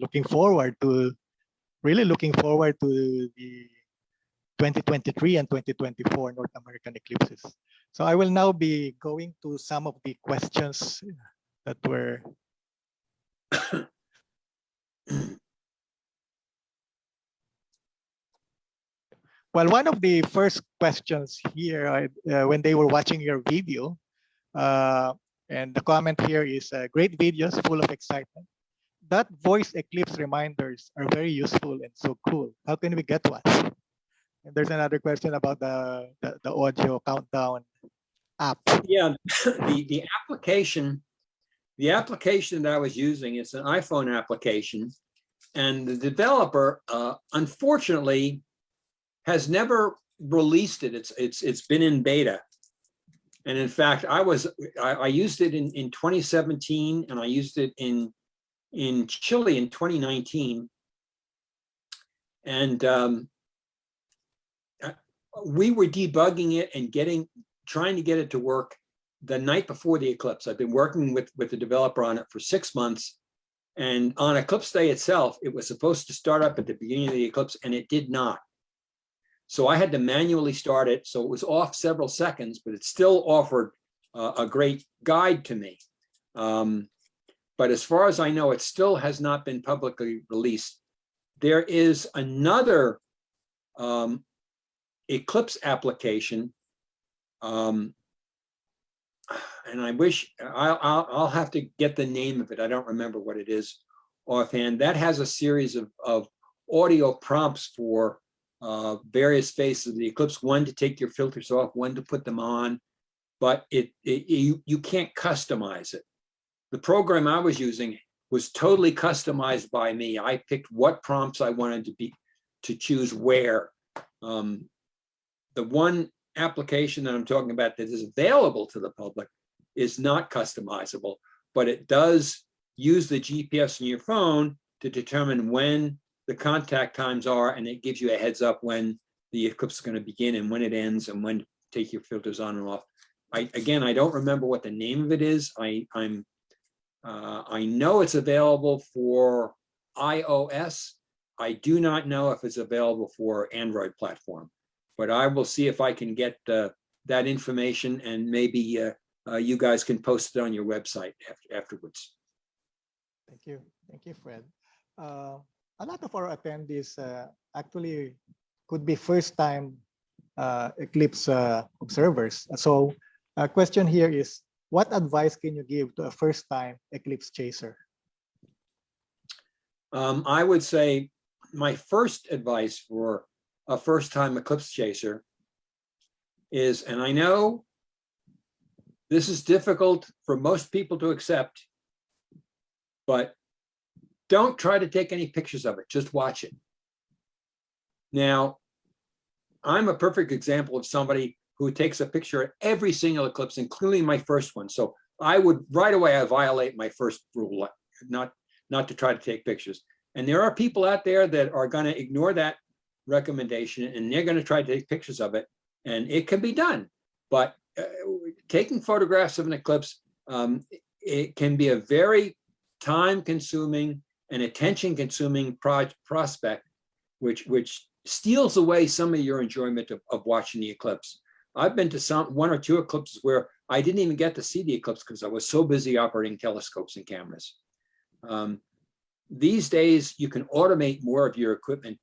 really looking forward to the 2023 and 2024 North American eclipses. So I will now be going to some of the questions that were well, one of the first questions here when they were watching your video, and the comment here is great videos full of excitement. That voice eclipse reminders are very useful and so cool. How can we get one? And there's another question about the audio countdown app? Yeah, the application that I was using is an iPhone application, and the developer unfortunately has never released it. It's been in beta, and in fact, I used it in 2017, and I used it in Chile in 2019, and we were debugging it and trying to get it to work the night before the eclipse. I've been working with the developer on it for 6 months, and on eclipse day itself, it was supposed to start up at the beginning of the eclipse, and it did not. So I had to manually start it. So it was off several seconds, but it still offered a great guide to me. But as far as I know, it still has not been publicly released. There is another eclipse application, and I wish I'll have to get the name of it. I don't remember what it is offhand. That has a series of audio prompts for various phases of the eclipse, one to take your filters off, one to put them on, but you can't customize it. The program I was using was totally customized by me. I picked what prompts I wanted to choose where. The one application that I'm talking about that is available to the public is not customizable, but it does use the GPS in your phone to determine when the contact times are, and it gives you a heads up when the eclipse is going to begin and when it ends and when to take your filters on and off. Again, I don't remember what the name of it is. I know it's available for iOS. I do not know if it's available for Android platform, but I will see if I can get that information, and maybe you guys can post it on your website afterwards. Thank you, Fred. A lot of our attendees actually could be first-time eclipse observers. So a question here is, what advice can you give to a first-time eclipse chaser? I would say my first advice for a first-time eclipse chaser is, and I know this is difficult for most people to accept, but don't try to take any pictures of it, just watch it. Now, I'm a perfect example of somebody who takes a picture at every single eclipse, including my first one. So I would right away, I violate my first rule, not to try to take pictures. And there are people out there that are going to ignore that recommendation, and they're going to try to take pictures of it, and it can be done. But taking photographs of an eclipse, it can be a very time-consuming and attention-consuming prospect, which steals away some of your enjoyment of watching the eclipse. I've been to one or two eclipses where I didn't even get to see the eclipse because I was so busy operating telescopes and cameras. These days, you can automate more of your equipment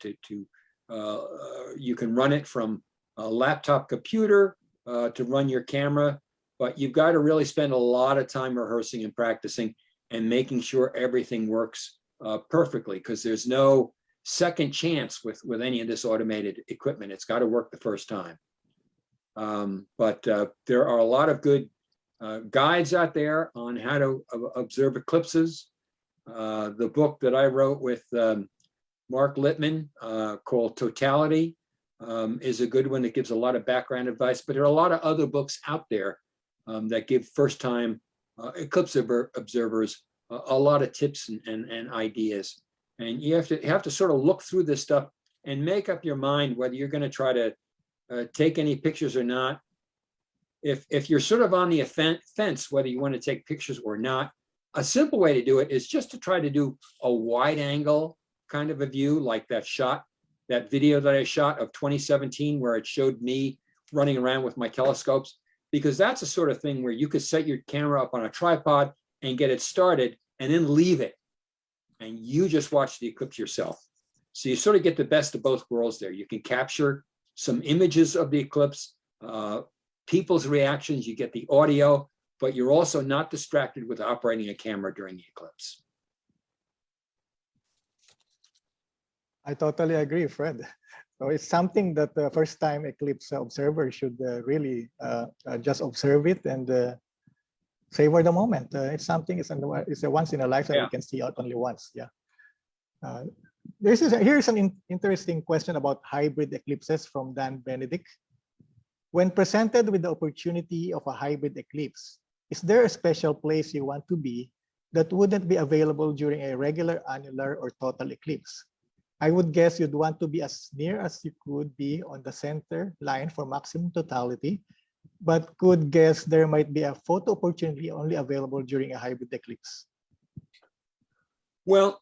you can run it from a laptop computer to run your camera, but you've got to really spend a lot of time rehearsing and practicing and making sure everything works perfectly, because there's no second chance with any of this automated equipment. It's got to work the first time. But there are a lot of good guides out there on how to observe eclipses. The book that I wrote with Mark Littman called Totality is a good one that gives a lot of background advice, but there are a lot of other books out there that give first-time eclipse observers a lot of tips and ideas. And you have to sort of look through this stuff and make up your mind whether you're going to try to take any pictures or not. If you're sort of on the fence whether you want to take pictures or not, a simple way to do it is just to try to do a wide angle kind of a view, like that video that I shot of 2017 where it showed me running around with my telescopes, because that's the sort of thing where you could set your camera up on a tripod and get it started and then leave it, and you just watch the eclipse yourself. So you sort of get the best of both worlds there. You can capture some images of the eclipse, people's reactions, you get the audio, but you're also not distracted with operating a camera during the eclipse. I totally agree, Fred. So it's something that the first time eclipse observer should really just observe it and savor the moment. It's something, it's a once in a lifetime, Yeah. you can see out only once. Yeah. Here's an interesting question about hybrid eclipses from Dan Benedict. When presented with the opportunity of a hybrid eclipse, is there a special place you want to be that wouldn't be available during a regular annular or total eclipse? I would guess you'd want to be as near as you could be on the center line for maximum totality, but could guess there might be a photo opportunity only available during a hybrid eclipse. Well,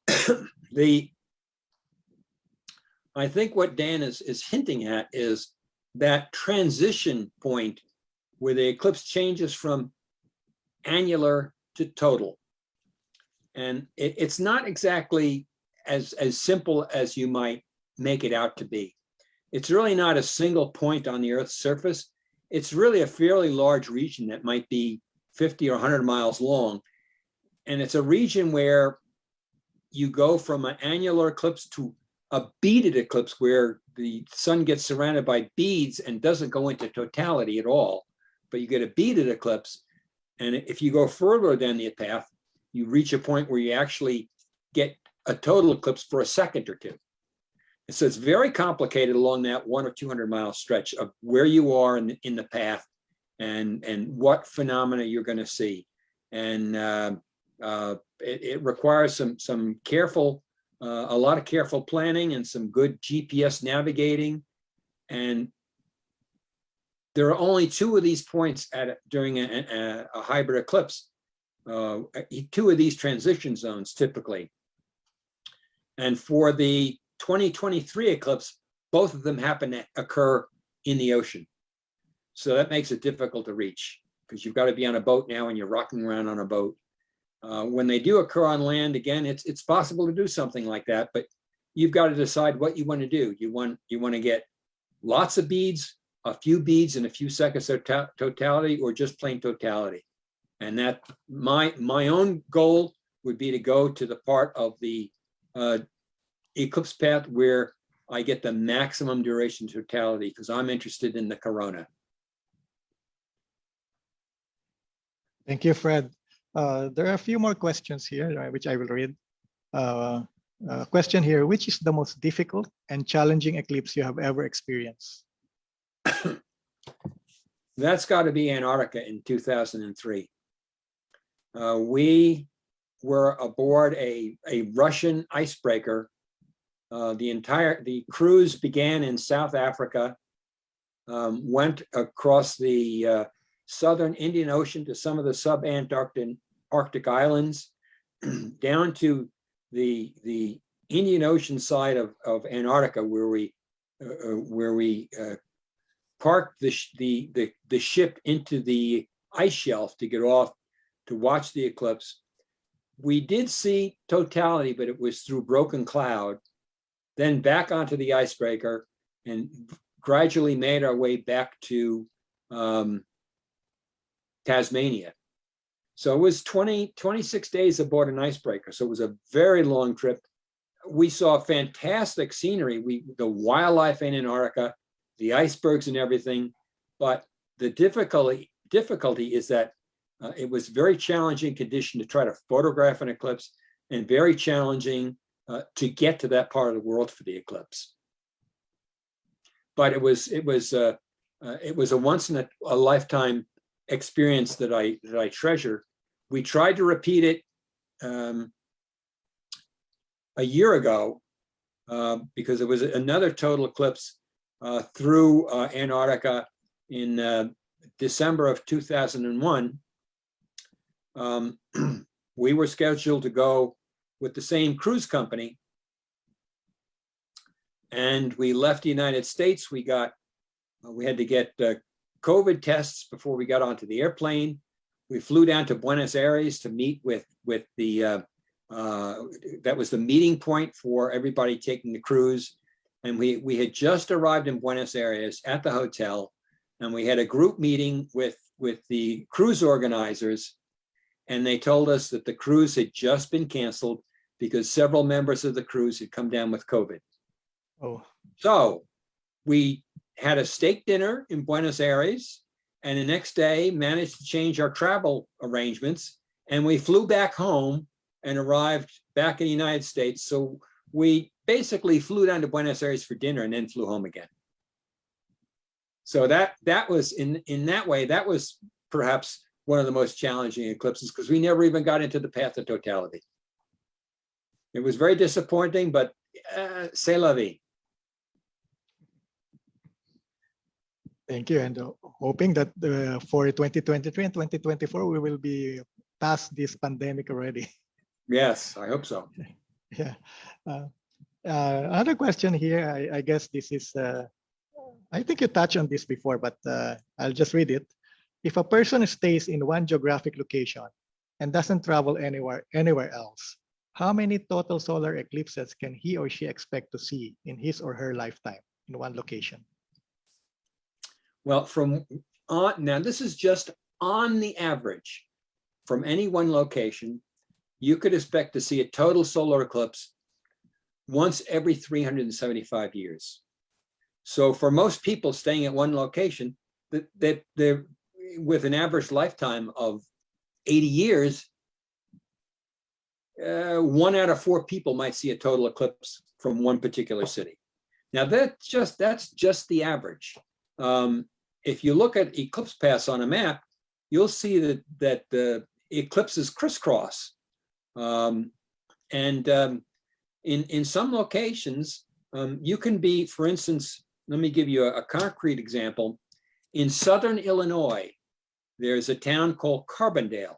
I think what Dan is hinting at is that transition point where the eclipse changes from annular to total. And it's not exactly as simple as you might make it out to be. It's really not a single point on the Earth's surface. It's really a fairly large region that might be 50 or 100 miles long. And it's a region where you go from an annular eclipse to a beaded eclipse where the sun gets surrounded by beads and doesn't go into totality at all, but you get a beaded eclipse. And if you go further down the path, you reach a point where you actually get a total eclipse for a second or two. And so it's very complicated along that 100 or 200 mile stretch of where you are in the path and what phenomena you're going to see. And it requires some careful, a lot of careful planning and some good GPS navigating. And there are only two of these points during a hybrid eclipse, two of these transition zones typically. And for the 2023 eclipse, both of them happen to occur in the ocean. So that makes it difficult to reach because you've got to be on a boat now and you're rocking around on a boat. When they do occur on land, again, it's possible to do something like that, but you've got to decide what you want to do. You want to get lots of beads, a few beads in a few seconds of totality, or just plain totality. And that my own goal would be to go to the part of the eclipse path where I get the maximum duration totality because I'm interested in the corona. Thank you, Fred. There are a few more questions here, which I will read. Question here, which is the most difficult and challenging eclipse you have ever experienced? That's got to be Antarctica in 2003. We were aboard a Russian icebreaker. The cruise began in South Africa, went across the southern Indian Ocean to some of the sub-Arctic islands, down to the Indian Ocean side of Antarctica, where we parked the ship into the ice shelf to get off to watch the eclipse. We did see totality, but it was through broken cloud, then back onto the icebreaker and gradually made our way back to Tasmania. So it was 26 days aboard an icebreaker. So it was a very long trip. We saw fantastic scenery. The wildlife in Antarctica, the icebergs and everything. But the difficulty is that it was very challenging condition to try to photograph an eclipse and very challenging to get to that part of the world for the eclipse. But it was a once in a lifetime experience that I treasure. We tried to repeat it a year ago because it was another total eclipse through Antarctica in December of 2001. We were scheduled to go with the same cruise company, and we left the United States. We had to get COVID tests before we got onto the airplane. We flew down to Buenos Aires to meet with the that was the meeting point for everybody taking the cruise. And we had just arrived in Buenos Aires at the hotel, and we had a group meeting with the cruise organizers, and they told us that the cruise had just been canceled because several members of the cruise had come down with COVID. Oh. So we had a steak dinner in Buenos Aires, and the next day managed to change our travel arrangements, and we flew back home and arrived back in the United States. So we basically flew down to Buenos Aires for dinner and then flew home again. So that was in that way, that was perhaps one of the most challenging eclipses, because we never even got into the path of totality. It was very disappointing, but c'est la vie. Thank you, and hoping that for 2023 and 2024, we will be past this pandemic already. Yes, I hope so. Yeah. Another question here, I guess this is, I think you touched on this before, but I'll just read it. If a person stays in one geographic location and doesn't travel anywhere else, how many total solar eclipses can he or she expect to see in his or her lifetime in one location? Well, now this is just on the average. From any one location, you could expect to see a total solar eclipse once every 375 years. So for most people staying at one location, that they're with an average lifetime of 80 years, 1 out of 4 people might see a total eclipse from one particular city. Now that's just the average. If you look at eclipse paths on a map, you'll see that the eclipses crisscross. In some locations, you can be, for instance, let me give you a concrete example. In southern Illinois, there's a town called Carbondale.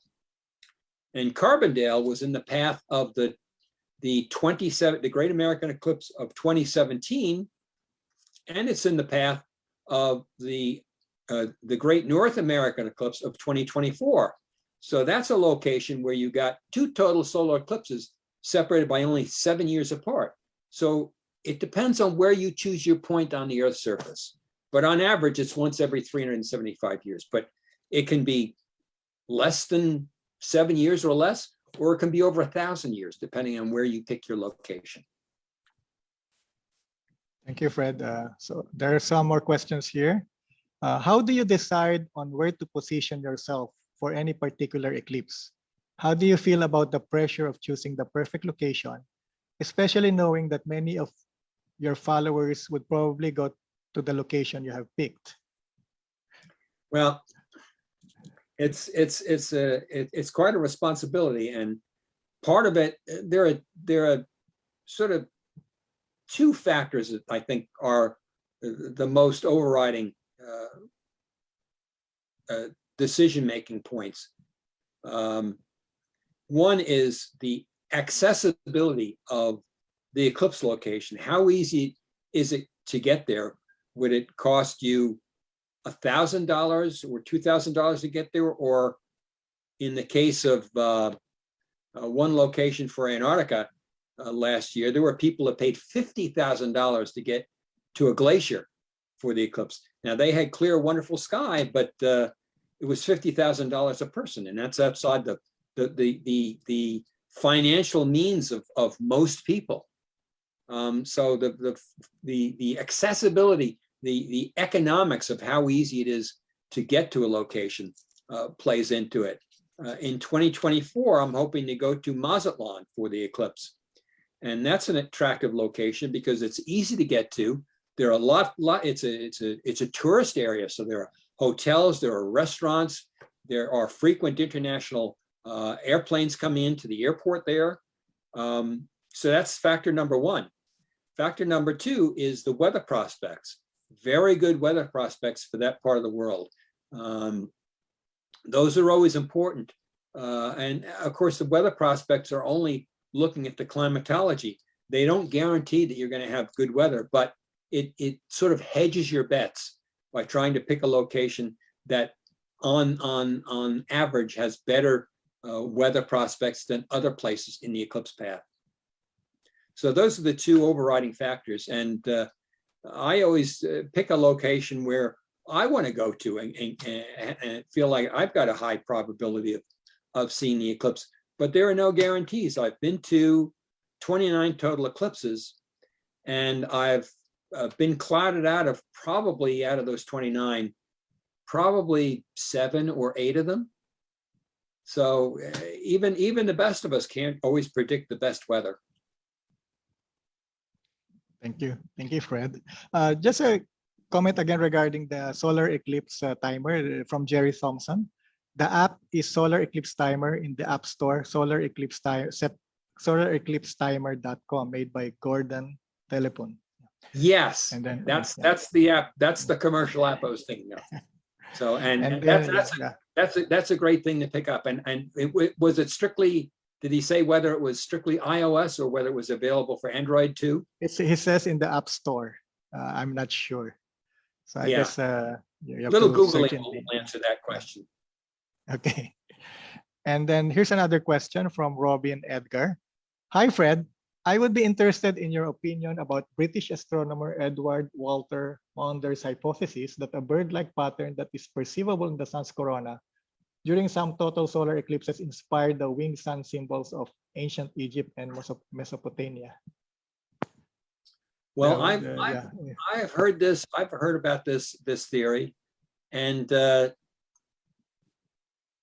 And Carbondale was in the path of the Great American Eclipse of 2017, and it's in the path of the Great North American Eclipse of 2024. So that's a location where you got 2 total solar eclipses separated by only 7 years apart. So it depends on where you choose your point on the Earth's surface. But on average, it's once every 375 years. But it can be less than 7 years or less, or it can be over 1,000 years, depending on where you pick your location. Thank you, Fred. So there are some more questions here. How do you decide on where to position yourself for any particular eclipse? How do you feel about the pressure of choosing the perfect location, especially knowing that many of your followers would probably go to the location you have picked? Well, it's quite a responsibility, and part of it, there are sort of 2 factors that I think are the most overriding decision-making points. One is the accessibility of the eclipse location. How easy is it to get there? Would it cost you $1,000 or $2,000 to get there? Or in the case of one location for Antarctica last year, there were people that paid $50,000 to get to a glacier for the eclipse. Now they had clear, wonderful sky, but it was $50,000 a person, and that's outside the financial means of most people. So the accessibility, the economics of how easy it is to get to a location plays into it. In 2024, I'm hoping to go to Mazatlan for the eclipse, and that's an attractive location because it's easy to get to. There are it's a tourist area, so there are hotels, there are restaurants, there are frequent international airplanes coming into the airport there. So that's factor number 1. Factor number 2 is the weather prospects. Very good weather prospects for that part of the world. Those are always important. And of course, the weather prospects are only looking at the climatology. They don't guarantee that you're going to have good weather, but it sort of hedges your bets by trying to pick a location that on average has better weather prospects than other places in the eclipse path. So those are the 2 overriding factors. And I always pick a location where I want to go to and feel like I've got a high probability of seeing the eclipse. But there are no guarantees. I've been to 29 total eclipses, and I've been clouded out of probably out of those 29, probably 7 or 8 of them. So even the best of us can't always predict the best weather. Thank you, Fred. Just a comment again regarding the solar eclipse timer from Jerry Thompson. The app is Solar Eclipse Timer in the App Store. Solar Eclipse SolarEclipseTimer.com, made by Gordon Telephone. Yes, And then that's the app. That's the commercial app I was thinking of. So that's a great thing to pick up. And was it strictly? Did he say whether it was strictly iOS or whether it was available for Android too? He says in the App Store. I'm not sure. So I guess you have little to Googling search will answer that question. Okay. And then here's another question from Robin Edgar. Hi, Fred. I would be interested in your opinion about British astronomer Edward Walter Maunder's hypothesis that a bird-like pattern that is perceivable in the sun's corona during some total solar eclipses inspired the winged sun symbols of ancient Egypt and Mesopotamia. Well, I've heard this. I've heard about this theory, and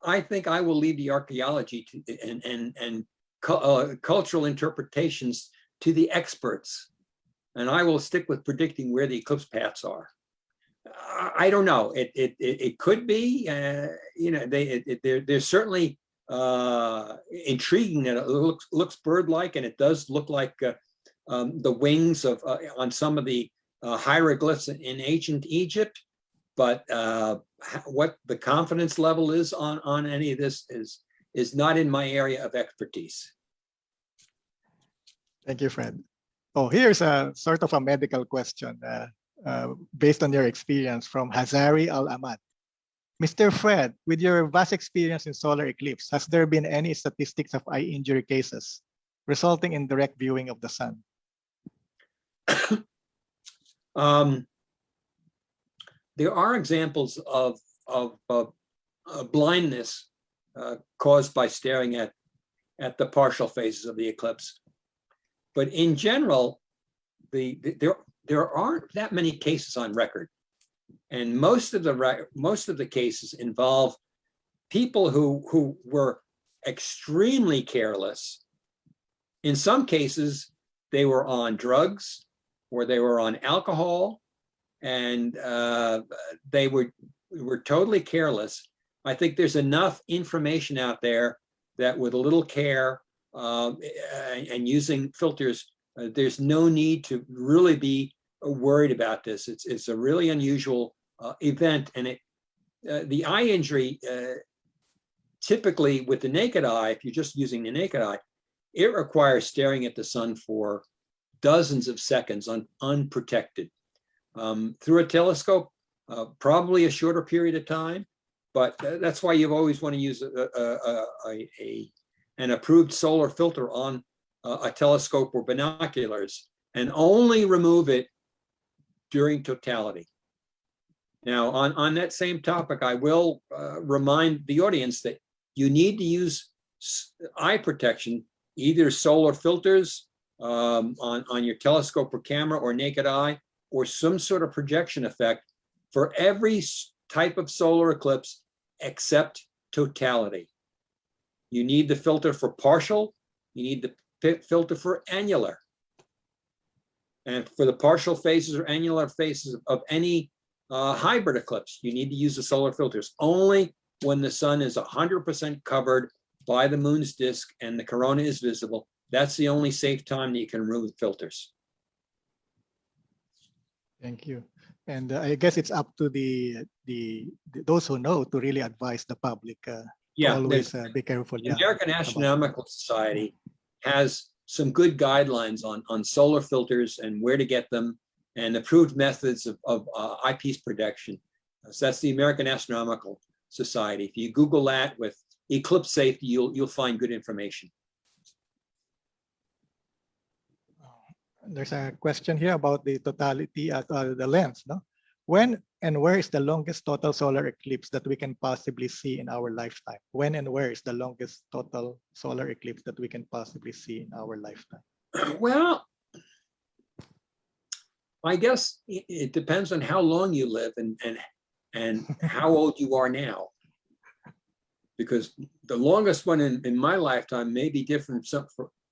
I think I will leave the archaeology and cultural interpretations to the experts, and I will stick with predicting where the eclipse paths are. I don't know. It could be. They're certainly intriguing. That it looks bird-like, and it does look like the wings of on some of the hieroglyphs in ancient Egypt. But what the confidence level is on any of this is not in my area of expertise. Thank you, Fred. Oh, here's a sort of a medical question based on your experience from Hazari Al-Ahmad. Mr. Fred, with your vast experience in solar eclipse, has there been any statistics of eye injury cases resulting in direct viewing of the sun? There are examples of blindness caused by staring at the partial phases of the eclipse. But in general, there aren't that many cases on record, and most of the cases involve people who were extremely careless. In some cases, they were on drugs or they were on alcohol, and they were totally careless. I think there's enough information out there that with a little care and using filters, there's no need to really be worried about this. It's a really unusual event, and the eye injury typically with the naked eye, if you're just using the naked eye, it requires staring at the sun for dozens of seconds unprotected. Through a telescope, probably a shorter period of time, but that's why you always want to use an approved solar filter on a telescope or binoculars, and only remove it during totality. Now, on that same topic, I will remind the audience that you need to use eye protection, either solar filters on your telescope or camera or naked eye, or some sort of projection effect for every type of solar eclipse except totality. You need the filter for partial, you need the filter for annular. And for the partial phases or annular phases of any hybrid eclipse, you need to use the solar filters only when the sun is 100% covered by the moon's disk and the corona is visible. That's the only safe time that you can remove the filters. Thank you. And I guess it's up to those who know to really advise the public to always be careful. The American Astronomical Society has some good guidelines on solar filters and where to get them, and approved methods of eyepiece protection. So that's the American Astronomical Society. If you Google that with eclipse safety, you'll find good information. There's a question here about the totality at the length. No? When and where is the longest total solar eclipse that we can possibly see in our lifetime? When and where is the longest total solar eclipse that we can possibly see in our lifetime? Well, I guess it depends on how long you live and how old you are now. Because the longest one in my lifetime may be different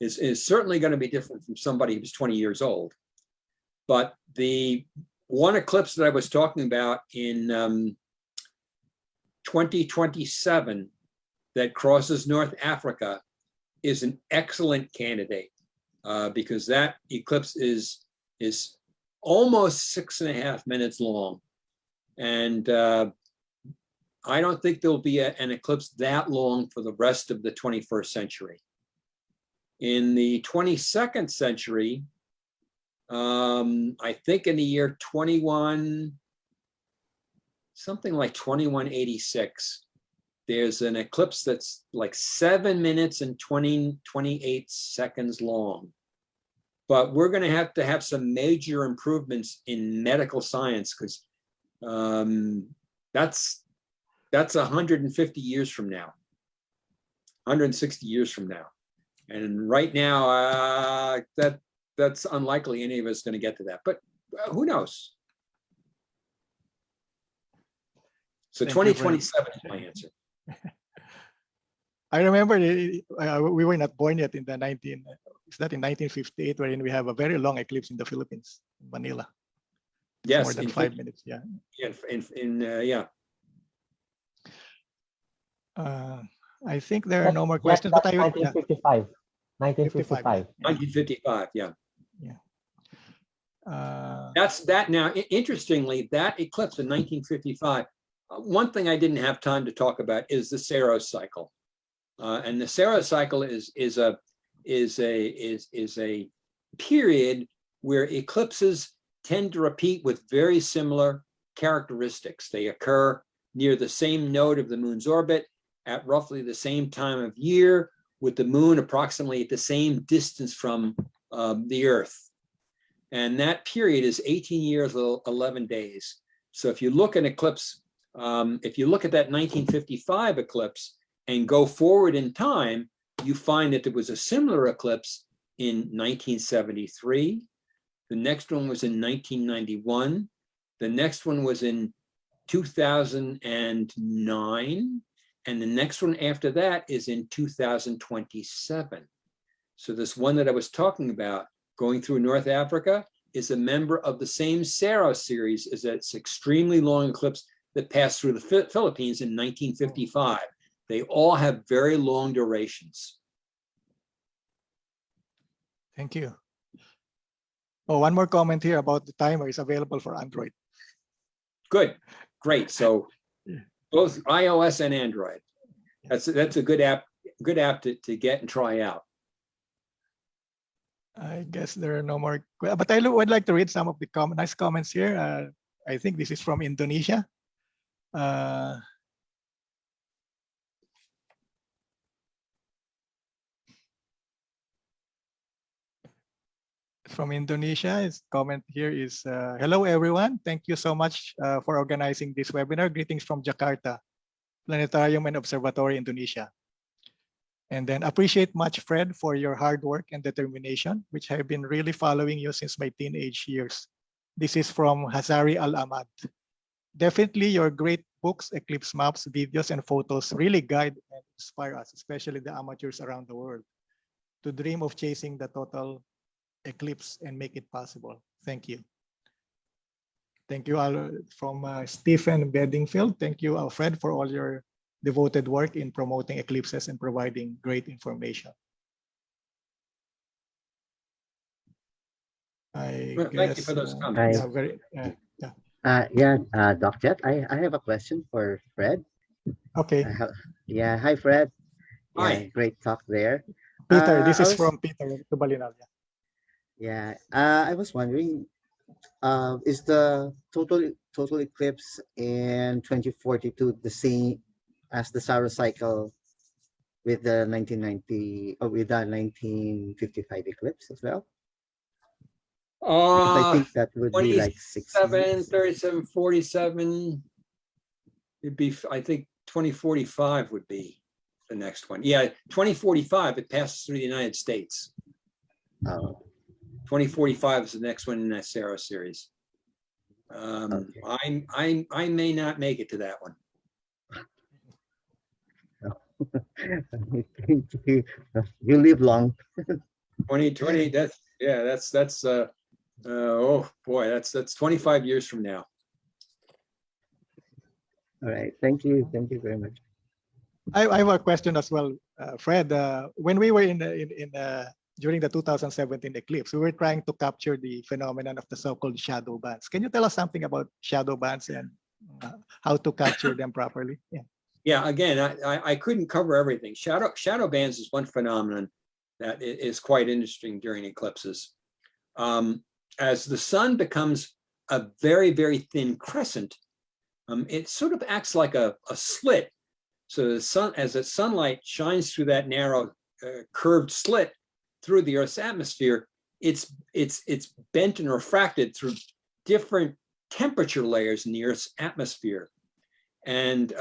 is certainly going to be different from somebody who's 20 years old. But the one eclipse that I was talking about in 2027 that crosses North Africa is an excellent candidate because that eclipse is almost 6.5 minutes long. And I don't think there'll be an eclipse that long for the rest of the 21st century. In the 22nd century, I think in the year 2186, there's an eclipse that's like 7 minutes and 28 seconds long. But we're going to have some major improvements in medical science because that's 150 years from now, 160 years from now. And right now, that's unlikely any of us going to get to that, but who knows? So 2027 is my answer. I remember we were not born yet in the 1958, wherein we have a very long eclipse in the Philippines, Manila. It's Yes, more than 5 minutes. Yeah. Yeah. I think there are no more questions, but I would. 1955. 1955. 1955. Yeah. Yeah. That's that. Now, interestingly, that eclipse in 1955. One thing I didn't have time to talk about is the Saros cycle, and the Saros cycle is a period where eclipses tend to repeat with very similar characteristics. They occur near the same node of the moon's orbit at roughly the same time of year, with the moon approximately at the same distance from the Earth. And that period is 18 years, 11 days. So if you look at an eclipse, if you look at that 1955 eclipse and go forward in time, you find that there was a similar eclipse in 1973. The next one was in 1991. The next one was in 2009. And the next one after that is in 2027. So this one that I was talking about going through North Africa is a member of the same Saros series as its extremely long eclipse that passed through the Philippines in 1955. They all have very long durations. Thank you. Oh, one more comment here about the timer is available for Android. Good, great. So both iOS and Android. That's a good app to get and try out. I guess there are no more, but I would like to read some of the nice comments here. I think this is from Indonesia. From Indonesia, his comment here is, hello everyone. Thank you so much for organizing this webinar. Greetings from Jakarta, Planetarium and Observatory, Indonesia. And then appreciate much, Fred, for your hard work and determination, which have been really following you since my teenage years. This is from Hazari Al-Ahmad. Definitely your great books, eclipse maps, videos, and photos really guide and inspire us, especially the amateurs around the world, to dream of chasing the total eclipse and make it possible. Thank you. Thank you all from Stephen Bedingfield. Thank you, Alfred, for all your devoted work in promoting eclipses and providing great information. Thank you for those comments. Doc Jet, I have a question for Fred. Okay. Hi, Fred. Hi. Great talk there. Peter, this is from Peter Tubalinal. I was wondering, is the total eclipse in 2042 the same as the Saros cycle with the 1955 eclipse as well? I think that would be like 27, 37, 47. It'd be, I think 2045 would be the next one. Yeah, 2045, it passes through the United States. Oh, 2045 is the next one in that Sarah series. Okay. I may not make it to that one. You live long. 2020, that's oh boy, that's 25 years from now. All right. Thank you. Thank you very much. I have a question as well, Fred. When we were during the 2017 eclipse, we were trying to capture the phenomenon of the so-called shadow bands. Can you tell us something about shadow bands and how to capture them properly? Yeah. Yeah, again, I couldn't cover everything. Shadow bands is one phenomenon that is quite interesting during eclipses. As the sun becomes a very, very thin crescent, it sort of acts like a slit. So the sun, as the sunlight shines through that narrow curved slit through the Earth's atmosphere, it's bent and refracted through different temperature layers in the Earth's atmosphere. And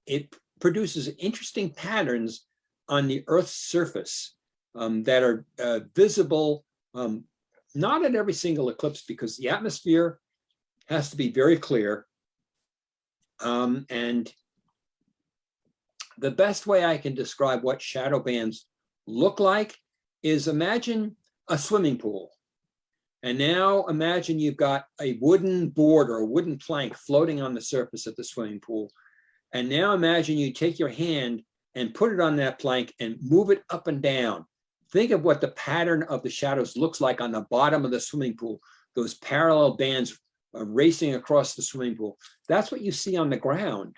it produces interesting patterns on the Earth's surface that are visible, not at every single eclipse, because the atmosphere has to be very clear. And the best way I can describe what shadow bands look like is imagine a swimming pool. And now imagine you've got a wooden board or a wooden plank floating on the surface of the swimming pool. And now imagine you take your hand and put it on that plank and move it up and down. Think of what the pattern of the shadows looks like on the bottom of the swimming pool, those parallel bands racing across the swimming pool. That's what you see on the ground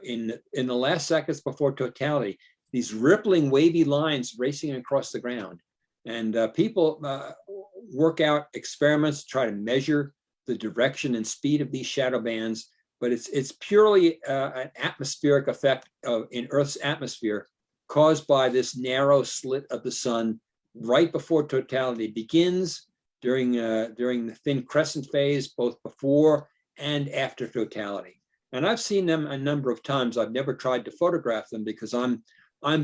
in the last seconds before totality, these rippling wavy lines racing across the ground. And people work out experiments to try to measure the direction and speed of these shadow bands, but it's purely an atmospheric effect in Earth's atmosphere caused by this narrow slit of the sun right before totality begins, during the thin crescent phase, both before and after totality. And I've seen them a number of times. I've never tried to photograph them because I'm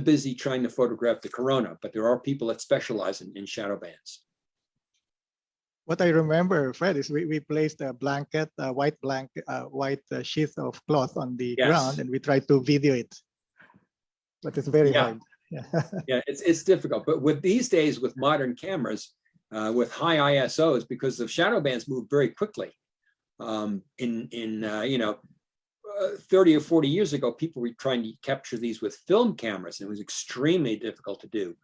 busy trying to photograph the corona, but there are people that specialize in shadow bands. What I remember, Fred, is we placed a blanket, a white blanket, white sheet of cloth on the ground, and we tried to video it. But it's very hard. Yeah, yeah, it's difficult. But with these days, with modern cameras, with high ISOs, because the shadow bands move very quickly. 30 or 40 years ago, people were trying to capture these with film cameras, and it was extremely difficult to do.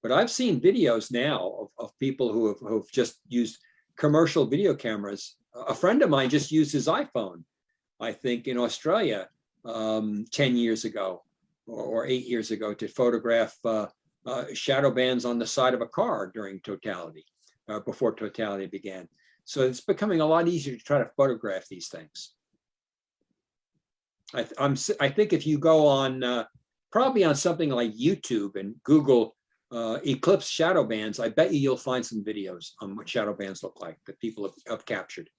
But I've seen videos now of people who have just used commercial video cameras. A friend of mine just used his iPhone, I think in Australia, 10 years ago or 8 years ago, to photograph shadow bands on the side of a car during totality, before totality began. So it's becoming a lot easier to try to photograph these things. I think if you go on, probably on something like YouTube and Google eclipse shadow bands, I bet you'll find some videos on what shadow bands look like that people have captured.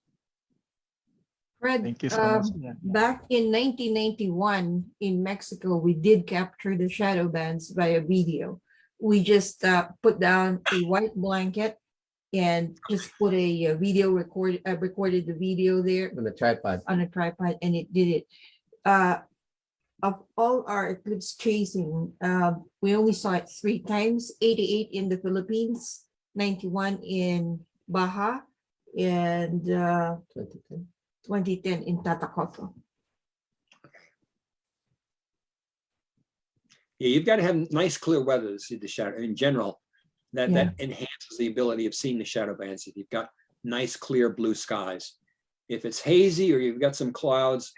Fred, thank you so much. Yeah. back in 1991 in Mexico, we did capture the shadow bands via video. We just put down a white blanket and just put a video recorded the video there On the tripod. on a tripod, and it did it. Of all our eclipse chasing, we only saw it 3 times: 88 in the Philippines, 91 in Baja, and 2010 in Tatacoto. Yeah, you've got to have nice clear weather to see the shadow in general. That enhances the ability of seeing the shadow bands if you've got nice clear blue skies. If it's hazy or you've got some clouds,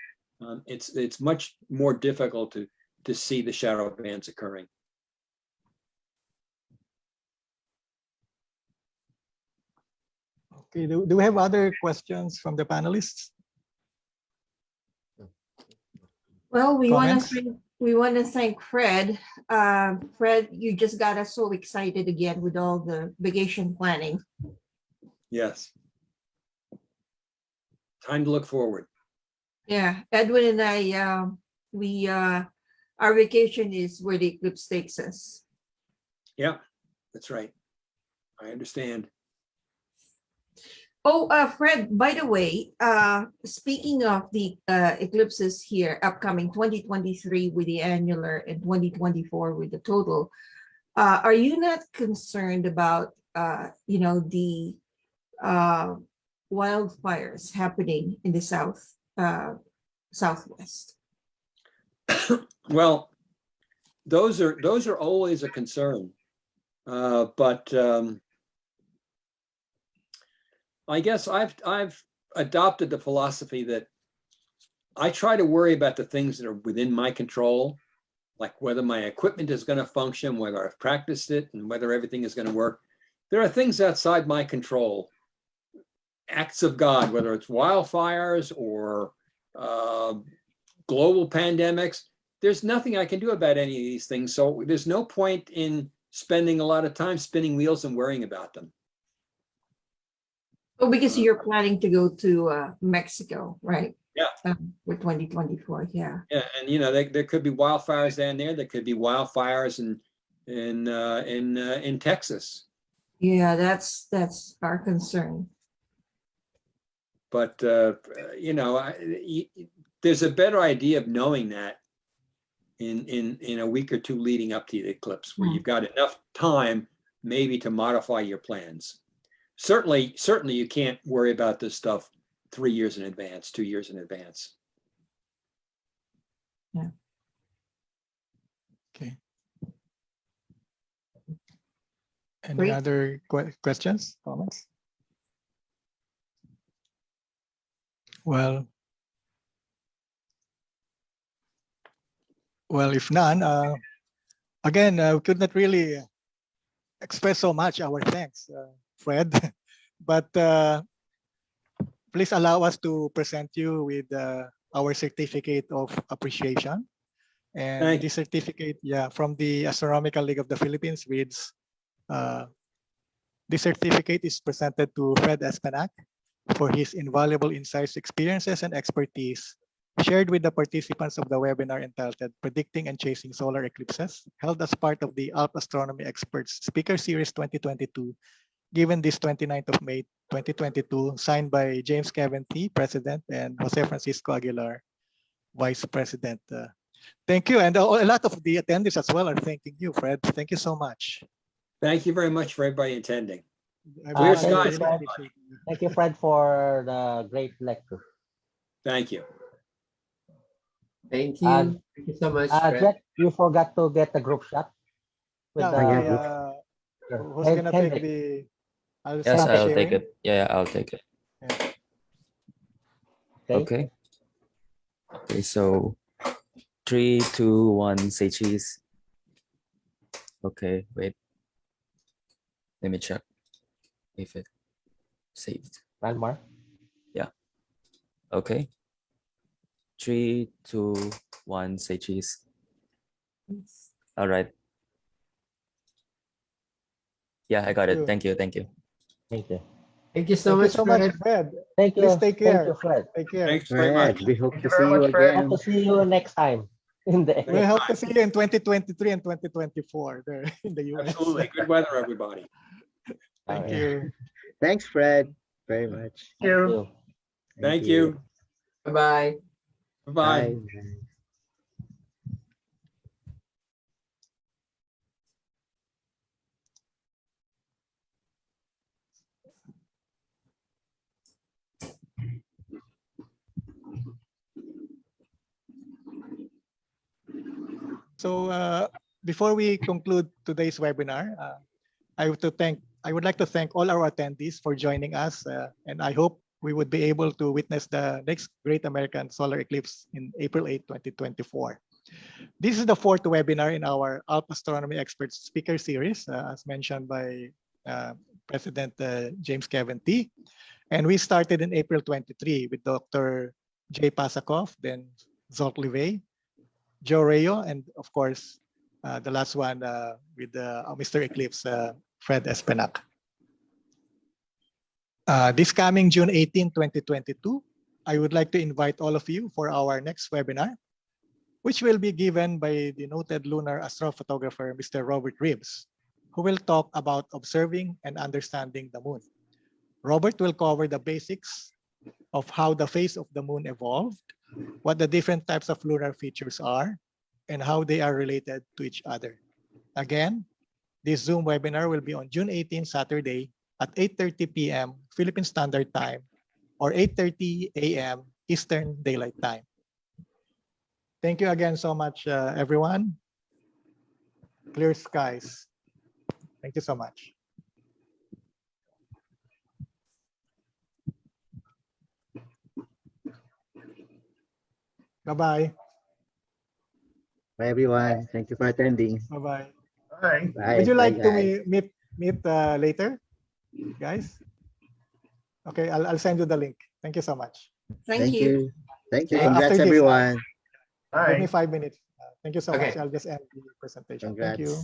it's much more difficult to see the shadow bands occurring. Okay, do we have other questions from the panelists? Well, we want Comments? to thank Fred. Fred, you just got us so excited again with all the vacation planning. Yes. Time to look forward. Yeah, Edwin and I, our vacation is where the eclipse takes us. Yeah, that's right. I understand. Oh, Fred, by the way, speaking of the eclipses here, upcoming 2023 with the annular and 2024 with the total, are you not concerned about, the wildfires happening in the southwest? Well, those are always a concern, but I guess I've adopted the philosophy that I try to worry about the things that are within my control, like whether my equipment is going to function, whether I've practiced it, and whether everything is going to work. There are things outside my control, acts of God, whether it's wildfires or global pandemics. There's nothing I can do about any of these things. So there's no point in spending a lot of time spinning wheels and worrying about them. Oh, because you're planning to go to Mexico, right? Yeah. For 2024, yeah. Yeah, and there could be wildfires down there. There could be wildfires in Texas. Yeah, that's our concern. But there's a better idea of knowing that in a week or two leading up to the eclipse, where you've got enough time maybe to modify your plans. Certainly you can't worry about this stuff 3 years in advance, 2 years in advance. Yeah. Okay. Any Great. other questions, comments? Well, if none, again, we could not really express so much our thanks, Fred, but please allow us to present you with our certificate of appreciation. And this certificate, from the Astronomical League of the Philippines reads, this certificate is presented to Fred Espenak for his invaluable insights, experiences, and expertise shared with the participants of the webinar entitled Predicting and Chasing Solar Eclipses, held as part of the ALP Astronomy Experts Speaker Series 2022, given this 29th of May 2022, signed by James Kevin T, President, and Jose Francisco Aguilar, Vice President. Thank you, and a lot of the attendees as well are thanking you, Fred. Thank you so much. Thank you very much for everybody attending. Thank you, Fred, for the great lecture. Thank you. Thank you. Thank you so much, Fred. Jack, you forgot to get the group shot. With who's gonna take the? Yes, I'll take it. Yeah, I'll take it. Yeah. Okay. Okay, so 3, 2, 1, say cheese. Okay, wait. Let me check if it saved. Landmark? Yeah. Okay. 3, 2, 1, say cheese. All right. Yeah, I got it. Thank you. Thank you. Thank you. Thank you so much, Fred. Thank you. Please take care. Thank you, Fred. Take care. Thanks very much. We hope to see you again. Hope to see you next time. We hope to see you in 2023 and 2024 there in the U.S. Absolutely. Good weather, everybody. Thank you. Thanks, Fred, very much. Thank you. Thank you. Bye-bye. Bye-bye. So before we conclude today's webinar, I would like to thank all our attendees for joining us, and I hope we would be able to witness the next Great American Solar Eclipse in April 8, 2024. This is the 4th webinar in our ALP Astronomy Experts Speaker Series, as mentioned by President James Kevin T. And we started in April 23 with Dr. Jay Pasakoff, then Zolt Livey, Joe Rayo, and of course, the last one with Mr. Eclipse, Fred Espenak. This coming June 18, 2022, I would like to invite all of you for our next webinar, which will be given by the noted lunar astrophotographer, Mr. Robert Reeves, who will talk about observing and understanding the moon. Robert will cover the basics of how the phase of the moon evolved, what the different types of lunar features are, and how they are related to each other. Again, this Zoom webinar will be on June 18, Saturday at 8:30 p.m. Philippine Standard Time or 8:30 a.m. Eastern Daylight Time. Thank you again so much, everyone. Clear skies. Thank you so much. Bye-bye. Bye, everyone. Thank you for attending. Bye-bye. Bye. Bye. Would you Bye, like to guys. meet later, guys? Okay, I'll send you the link. Thank you so much. Thank you. Thank you. After Congrats, this, everyone. give me Bye. 5 minutes. Thank you so much. Okay. I'll just end the presentation. Thank you.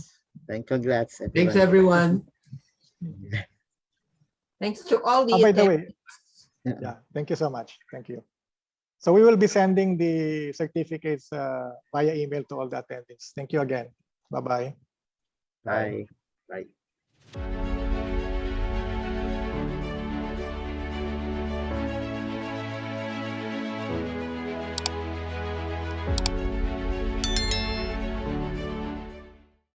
Congrats. Congrats, everyone. Thanks, everyone. Thanks to all the By the way, attendees. yeah, thank you so much. Thank you. So we will be sending the certificates via email to all the attendees. Thank you again. Bye-bye. Bye. Bye.